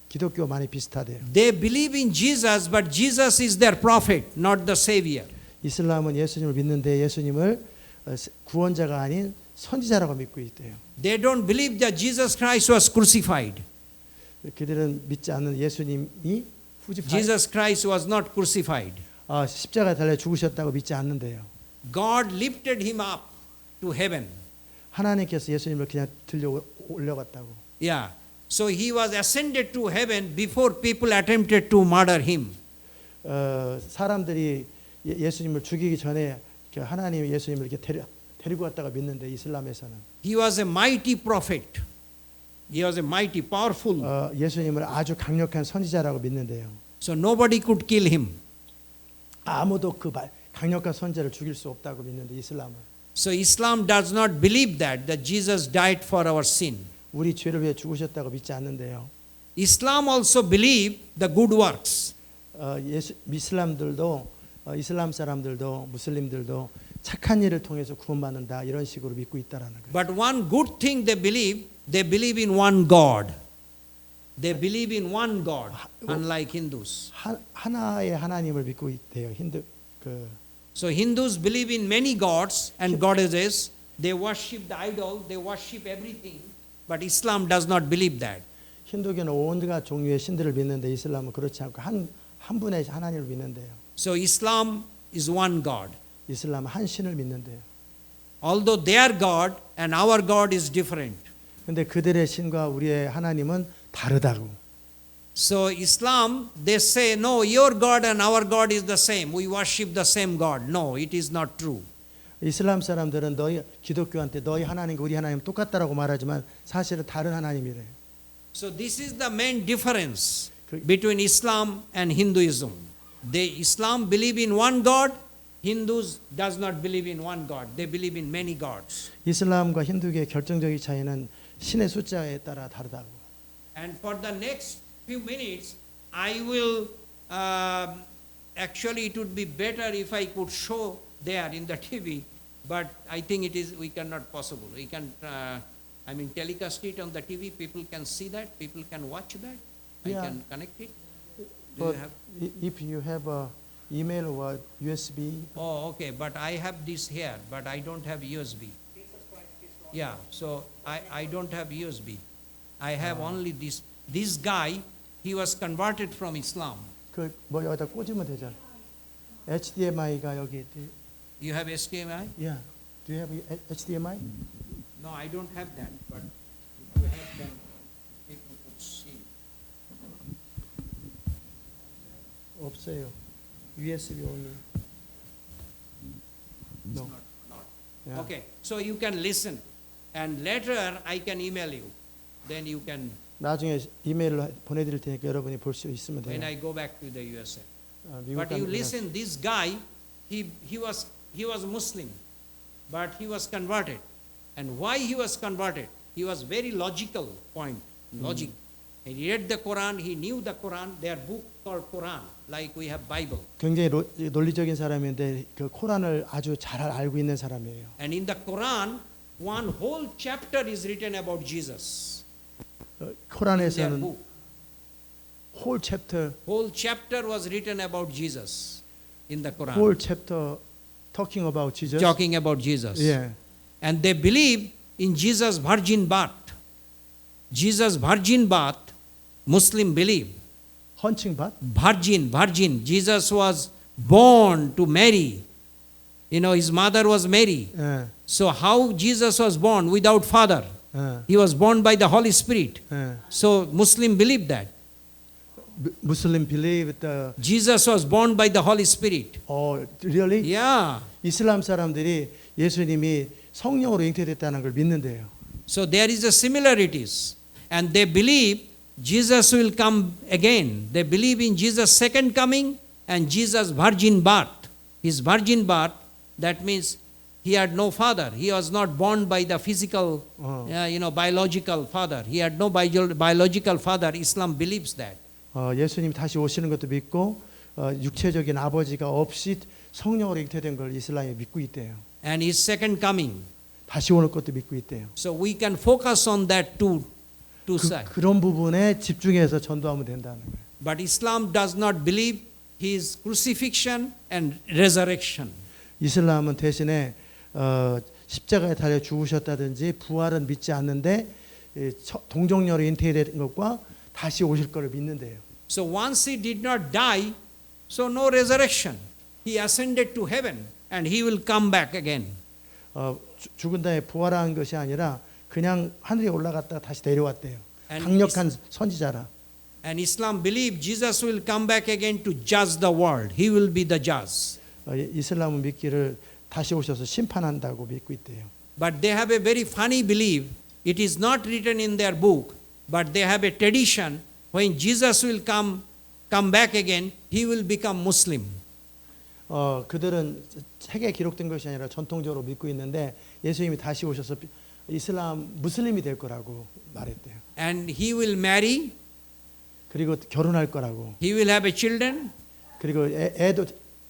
기독교 많이 비슷하대요. They believe in Jesus, but Jesus is their prophet, not the savior. 이슬람은 예수님을 믿는데 예수님을 구원자가 아닌 선지자라고 믿고 있대요. They don't believe that Jesus Christ was crucified. 그들은 믿지 않는 예수님이 Jesus Christ was not crucified. 십자가에 달려 죽으셨다고 믿지 않는데요. God lifted him up to heaven. 하나님께서 예수님을 그냥 들려 올려갔다고. Yeah. So he was ascended to heaven before people attempted to murder him. 사람들이 예수님을 죽이기 전에 하나님이 예수님을 이렇게 데리고 갔다가 믿는데 이슬람에서는 He was a mighty prophet. He was a mighty, powerful. 예수님을 아주 강력한 선지자라고 믿는데요. So nobody could kill him. 아무도 그 강력한 선지자를 죽일 수 없다고 믿는데 이슬람은. So Islam does not believe that Jesus died for our sin. 우리 죄를 위해 죽으셨다고 믿지 않는데요. Islam also believe the good works. 이슬람 사람들도 무슬림들도 착한 일을 통해서 구원받는다 이런 식으로 믿고 있다라는 거예요. But one good thing they believe in one God. They believe in one God, unlike Hindus. 하나의 하나님을 믿고 있대요. So Hindus believe in many gods and goddesses. They worship the idol. They worship everything. But Islam does not believe that. 힌두교는 온갖 종류의 신들을 믿는데 이슬람은 그렇지 않고 한 분의 하나님을 믿는데요. So Islam is one God. 이슬람은 한 신을 믿는데요. Although their God and our God is different. 근데 그들의 신과 우리의 하나님은 다르다고. So Islam, they say, no, your God and our God is the same. We worship the same God. No, it is not true. 이슬람 사람들은 기독교한테 너희 하나님과 우리 하나님 똑같다라고 말하지만 사실은 다른 하나님이래요. So this is the main difference between Islam and Hinduism. Islam believe in one God. Hindus does not believe in one God. They believe in many gods. 이슬람과 힌두교의 결정적인 차이는 신의 숫자에 따라 다르다고. And for the next few minutes, I will actually it would be better if I could show there in the TV, but I think we cannot possible. We can telecast it on the TV. People can see that. People can watch that. Yeah. I can connect it. But if you have a email or USB. Oh, okay. But I have this here, but I don't have USB. Yeah. So I don't have USB. I have only this. This guy, he was converted from Islam. 여기다 꽂으면 되잖아. HDMI가 여기. You have HDMI? Yeah. Do you have HDMI? No, I don't have that. But if you have them, people could see. 없어요. USB only. No. Not. Yeah. Okay. So you can listen, and later I can email you. Then you can. 나중에 이메일로 보내드릴 테니까 여러분이 볼 수 있으면 돼요. When I go back to the USA. 미국 But you listen, this guy, he was Muslim, but he was converted. And why he was converted? He was very logical point, logic. He read the Quran, he knew the Quran, their book called Quran, like we have Bible. 굉장히 논리적인 사람인데 그 코란을 아주 잘 알고 있는 사람이에요. And in the Quran, one whole chapter is written about Jesus. 코란에서는 whole chapter was written about Jesus in the Quran. whole chapter talking about Jesus. Talking about Jesus. Yeah. And they believe in Jesus' virgin birth. Jesus' virgin birth, Muslim believe. 헌칭 밭? Virgin. Jesus was born to Mary. You know, his mother was Mary. 예. So how Jesus was born without father? 예. He was born by the Holy Spirit. 예. So Muslim believe that. Muslim believe the Jesus was born by the Holy Spirit. really? Yeah. 이슬람 사람들이 예수님이 성령으로 잉태됐다는 걸 믿는데요. So there is a similarities. And they believe Jesus will come again. They believe in Jesus' second coming and Jesus' virgin birth. His virgin birth, that means he had no father. He was not born by the physical, biological father. He had no biological father. Islam believes that. 예수님 다시 오시는 것도 믿고 육체적인 아버지가 없이 성령으로 잉태된 걸 이슬람이 믿고 있대요. And his second coming. 다시 오는 것도 믿고 있대요. So we can focus on that two sides. 그런 부분에 집중해서 전도하면 된다는 거예요. But Islam does not believe his crucifixion and resurrection. 이슬람은 대신에 십자가에 달려 죽으셨다든지 부활은 믿지 않는데 동정녀로 잉태된 것과 다시 오실 것을 믿는데요. So once he did not die, so no resurrection. He ascended to heaven and he will come back again. 죽은 다음에 부활한 것이 아니라 그냥 하늘에 올라갔다가 다시 내려왔대요. And 강력한 선지자라. And Islam believe Jesus will come back again to judge the world. He will be the judge. 이슬람은 믿기를 다시 오셔서 심판한다고 믿고 있대요. But they have a very funny belief. It is not written in their book, but they have a tradition. When Jesus will come back again, he will become Muslim. 그들은 책에 기록된 것이 아니라 전통적으로 믿고 있는데 예수님이 다시 오셔서 이슬람 무슬림이 될 거라고 말했대요. And he will marry. 그리고 결혼할 거라고. He will have a children. 그리고 애도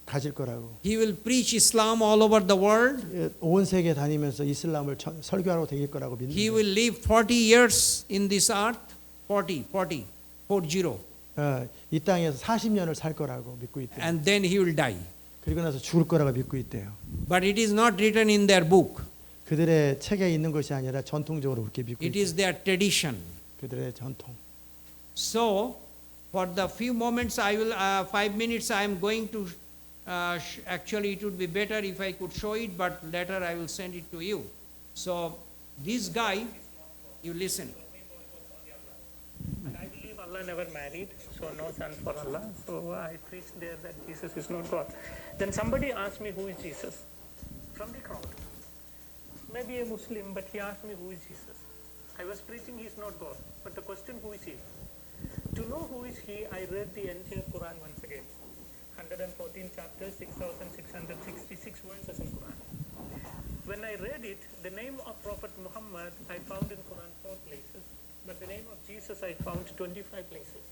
가질 거라고. He will preach Islam all over the world. 온 세계 다니면서 이슬람을 설교하러 다닐 거라고 믿는데. He will live 40 years in this earth. 40. 이 땅에서 40년을 살 거라고 믿고 있대요. And then he will die. 그리고 나서 죽을 거라고 믿고 있대요. But it is not written in their book. 그들의 책에 있는 것이 아니라 전통적으로 그렇게 믿고 It 있대요. is their tradition. 그들의 전통. So, for the few moments, 5 minutes, I am going to. Actually, it would be better if I could show it, but later I will send it to you. So, this guy, you listen. And I believe Allah never married, so no son for Allah. So I preached there that Jesus is not God. Then somebody asked me, who is Jesus? From the crowd. Maybe a Muslim, but he asked me, who is Jesus? I was preaching he is not God. But the question, who is he? To know who is he, I read the entire Quran once again. 114 chapters, 6,666 verses in Quran. When I read it, the name of Prophet Muhammad I found in Quran 4 places, but the name of Jesus I found 25 places.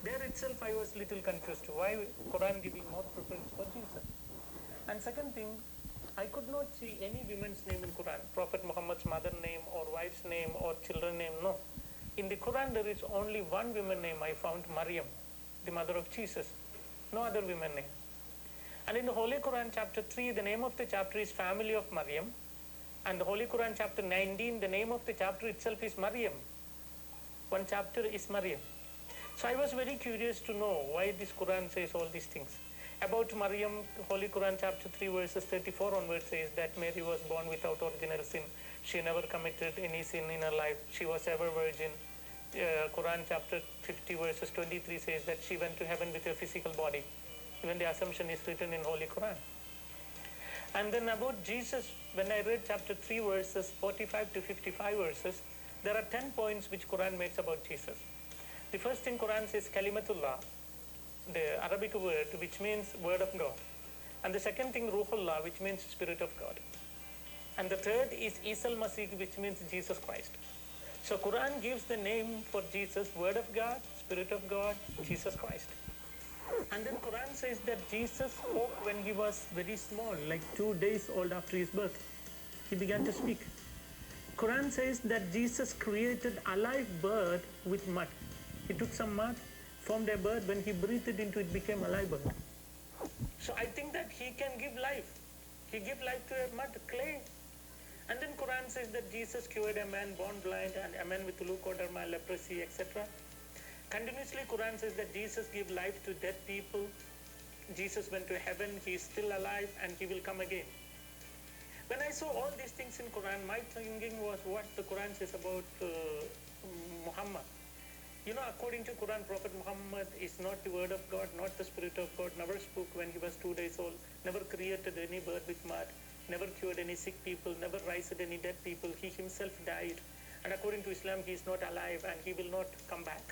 There itself I was little confused. Why Quran giving more preference for Jesus? And second thing, I could not see any woman's name in Quran. Prophet Muhammad's mother name or wife's name or children name, no. In the Quran there is only one woman name I found, Maryam, the mother of Jesus. No other women name. And in the Holy Quran chapter 3, the name of the chapter is Family of Maryam. And the Holy Quran chapter 19, the name of the chapter itself is Maryam. One chapter is Maryam. So I was very curious to know why this Quran says all these things. About Maryam, Holy Quran chapter 3 verses 34 onwards says that Mary was born without original sin. She never committed any sin in her life. She was ever virgin. Quran chapter 50 verses 23 says that she went to heaven with a physical body. Even the assumption is written in Holy Quran. And then about Jesus, when I read chapter 3 verses 45 to 55 verses, there are 10 points which Quran makes about Jesus. The first thing Quran says Kalimatullah, the Arabic word which means word of God. And the second thing Ruhullah, which means spirit of God. And the third is Isa al-Masih, which means Jesus Christ. So Quran gives the name for Jesus, Word of God, Spirit of God, Jesus Christ. And then Quran says that Jesus spoke when he was very small, like 2 days old after his birth. He began to speak. Quran says that Jesus created a live bird with mud. He took some mud, formed a bird, when he breathed it into it became a live bird. So I think that he can give life. He gave life to a mud, clay. And then Quran says that Jesus cured a man born blind and a man with leukoderma, leprosy, etc. Continuously Quran says that Jesus gave life to dead people. Jesus went to heaven, he is still alive and he will come again. When I saw all these things in Quran, my thinking was what the Quran says about Muhammad. You know, according to Quran, Prophet Muhammad is not the word of God, not the spirit of God, never spoke when he was 2 days old, never created any bird with mud, never cured any sick people, never raised any dead people. He himself died. And according to Islam, he is not alive and he will not come back.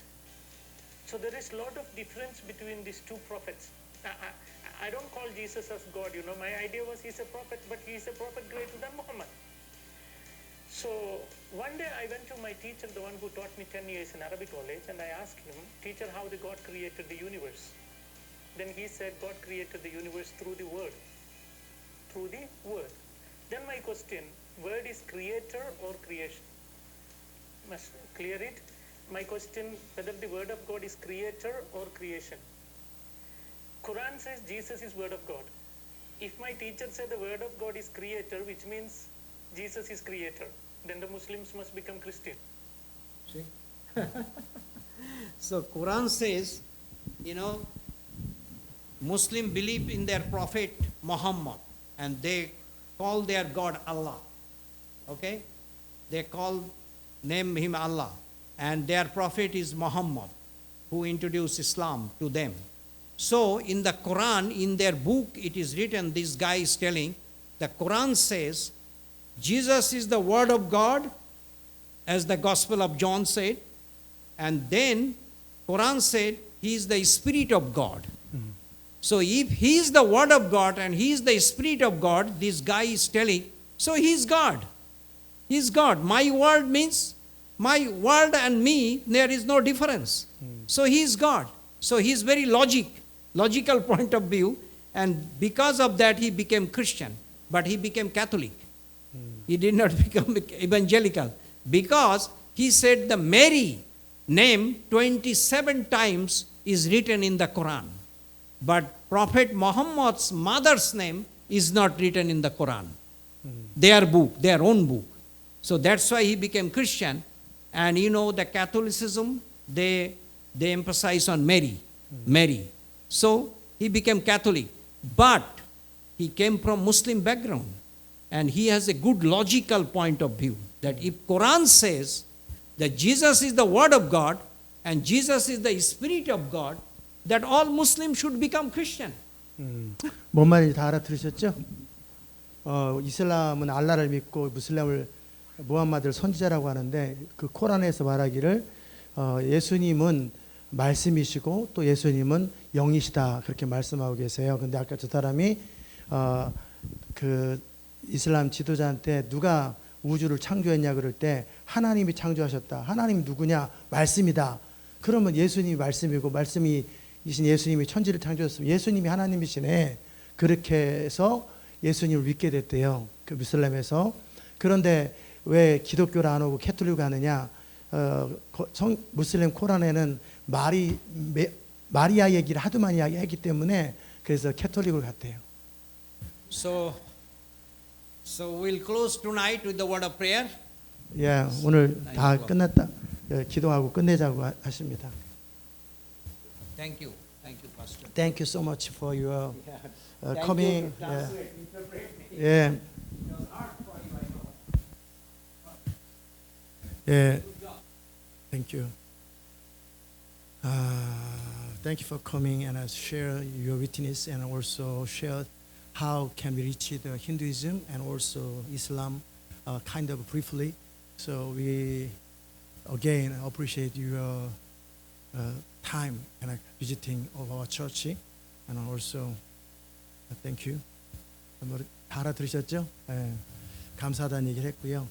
So there is a lot of difference between these two prophets. I don't call Jesus as God, you know. My idea was he's a prophet, but he's a prophet greater than Muhammad. So one day I went to my teacher, the one who taught me 10 years in Arabic college, and I asked him, teacher, how the God created the universe? Then he said, God created the universe through the word. Through the word. Then my question, word is creator or creation? Must clear it. My question, whether the word of God is creator or creation. Quran says Jesus is word of God. If my teacher said the word of God is creator, which means Jesus is creator, then the Muslims must become Christian. See? So Quran says, you know, Muslim believe in their prophet Muhammad and they call their God Allah. Okay? They name him Allah. And their prophet is Muhammad, who introduced Islam to them. So in the Quran, in their book, it is written, this guy is telling, the Quran says, Jesus is the word of God, as the Gospel of John said, and then Quran said, he is the Spirit of God. So if he is the word of God and he is the Spirit of God, this guy is telling, so he is God. He is God. My word means, my word and me, there is no difference. So he is God. So he is very logical point of view, and because of that he became Christian, but he became Catholic. He did not become evangelical because he said the Mary name 27 times is written in the Quran. But Prophet Muhammad's mother's name is not written in the Quran. Their book, their own book. So that's why he became Christian. And you know, the Catholicism, they emphasize on Mary. Mary. So he became Catholic. But he came from Muslim background. And he has a good logical point of view. That if Quran says that Jesus is the word of God and Jesus is the Spirit of God, that all Muslims should become Christian. 뭔 말인지 다 알아들으셨죠? 이슬람은 알라를 믿고 무슬림을 무함마드를 선지자라고 하는데 그 코란에서 말하기를 예수님은 말씀이시고 또 예수님은 영이시다 그렇게 말씀하고 계세요. 근데 아까 저 사람이 그 이슬람 지도자한테 누가 우주를 창조했냐 그럴 때 하나님이 창조하셨다. 하나님이 누구냐? 말씀이다. 그러면 예수님이 말씀이고 말씀이신 예수님이 천지를 창조했으면 예수님이 하나님이시네. 그렇게 해서 예수님을 믿게 됐대요. 그 무슬림에서. 그런데 왜 기독교를 안 오고 캐톨릭을 가느냐? 무슬림 코란에는 마리아 얘기를 하도 많이 이야기했기 때문에 그래서 캐톨릭을 갔대요. So we'll close tonight with the word of prayer. 예, 오늘 다 끝났다. 기도하고 끝내자고 하십니다. Thank you, Pastor. Thank you so much for your Thank coming. you to translate, interpret me. 예, It was hard for you, I know. 예, thank you. Thank you for coming and share your witness and also share how can we reach the Hinduism and also Islam kind of briefly. So we again appreciate your time and visiting of our church and also thank you. 다 알아들으셨죠? 예, 감사하다는 얘기를 했고요.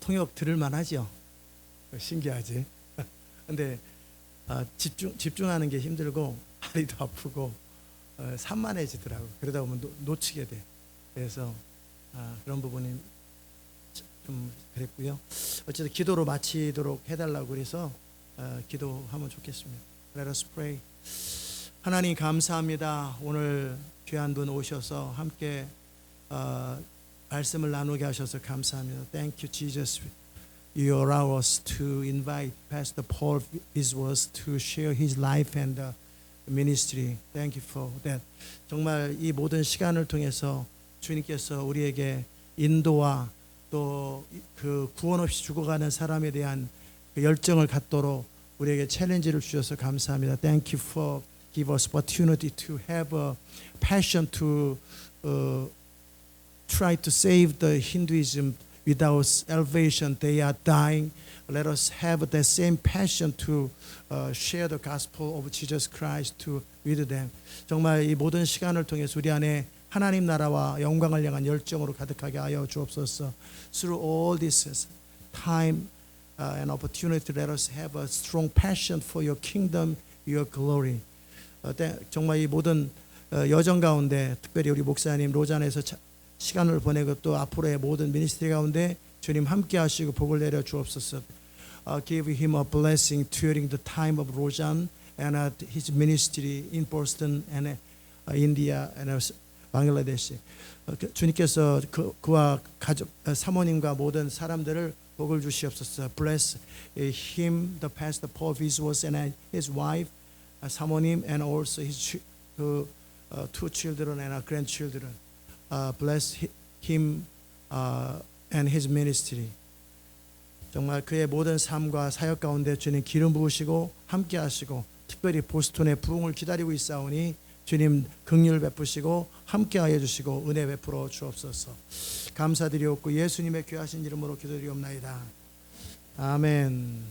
통역 들을만 하죠? 신기하지? 근데 집중하는 게 힘들고 다리도 아프고 산만해지더라고. 그러다 보면 놓치게 돼. 그래서 그런 부분이 좀 그랬고요. 어쨌든 기도로 마치도록 해달라고 그래서 기도하면 좋겠습니다. Let us pray. 하나님 감사합니다. 오늘 귀한 분 오셔서 함께 말씀을 나누게 하셔서 감사합니다. Thank you, Jesus. You allow us to invite Pastor Paul Biswas to share his life and ministry. Thank you for that. 정말 이 모든 시간을 통해서 주님께서 우리에게 인도와 또 그 구원 없이 죽어가는 사람에 대한 그 열정을 갖도록 우리에게 챌린지를 주셔서 감사합니다. Thank you for give us opportunity to have a passion to try to save the Hinduism. Without salvation, they are dying. Let us have that same passion to share the gospel of Jesus Christ to with them. 정말 이 모든 시간을 통해서 우리 안에 하나님 나라와 영광을 향한 열정으로 가득하게 하여 주옵소서. Through all this time and opportunity, let us have a strong passion for your kingdom, your glory. 정말 이 모든 여정 가운데 특별히 우리 목사님 로잔에서 시간을 보내고 또 앞으로의 모든 미니스트리 가운데 주님 함께 하시고 복을 내려 주옵소서. Give him a blessing during the time of Rojan and his ministry in Boston and India and Bangladesh. 주님께서 그와 가족 사모님과 모든 사람들을 복을 주시옵소서. Bless him, the pastor Paul Visuals and his wife, 사모님, and also his two children and grandchildren. Bless him and his ministry. 정말 그의 모든 삶과 사역 가운데 주님 기름 부으시고 함께 하시고 특별히 보스턴의 부흥을 기다리고 있사오니 주님 긍휼 베푸시고 함께하여 주시고 은혜 베풀어 주옵소서. 감사드리옵고 예수님의 귀하신 이름으로 기도드리옵나이다. 아멘.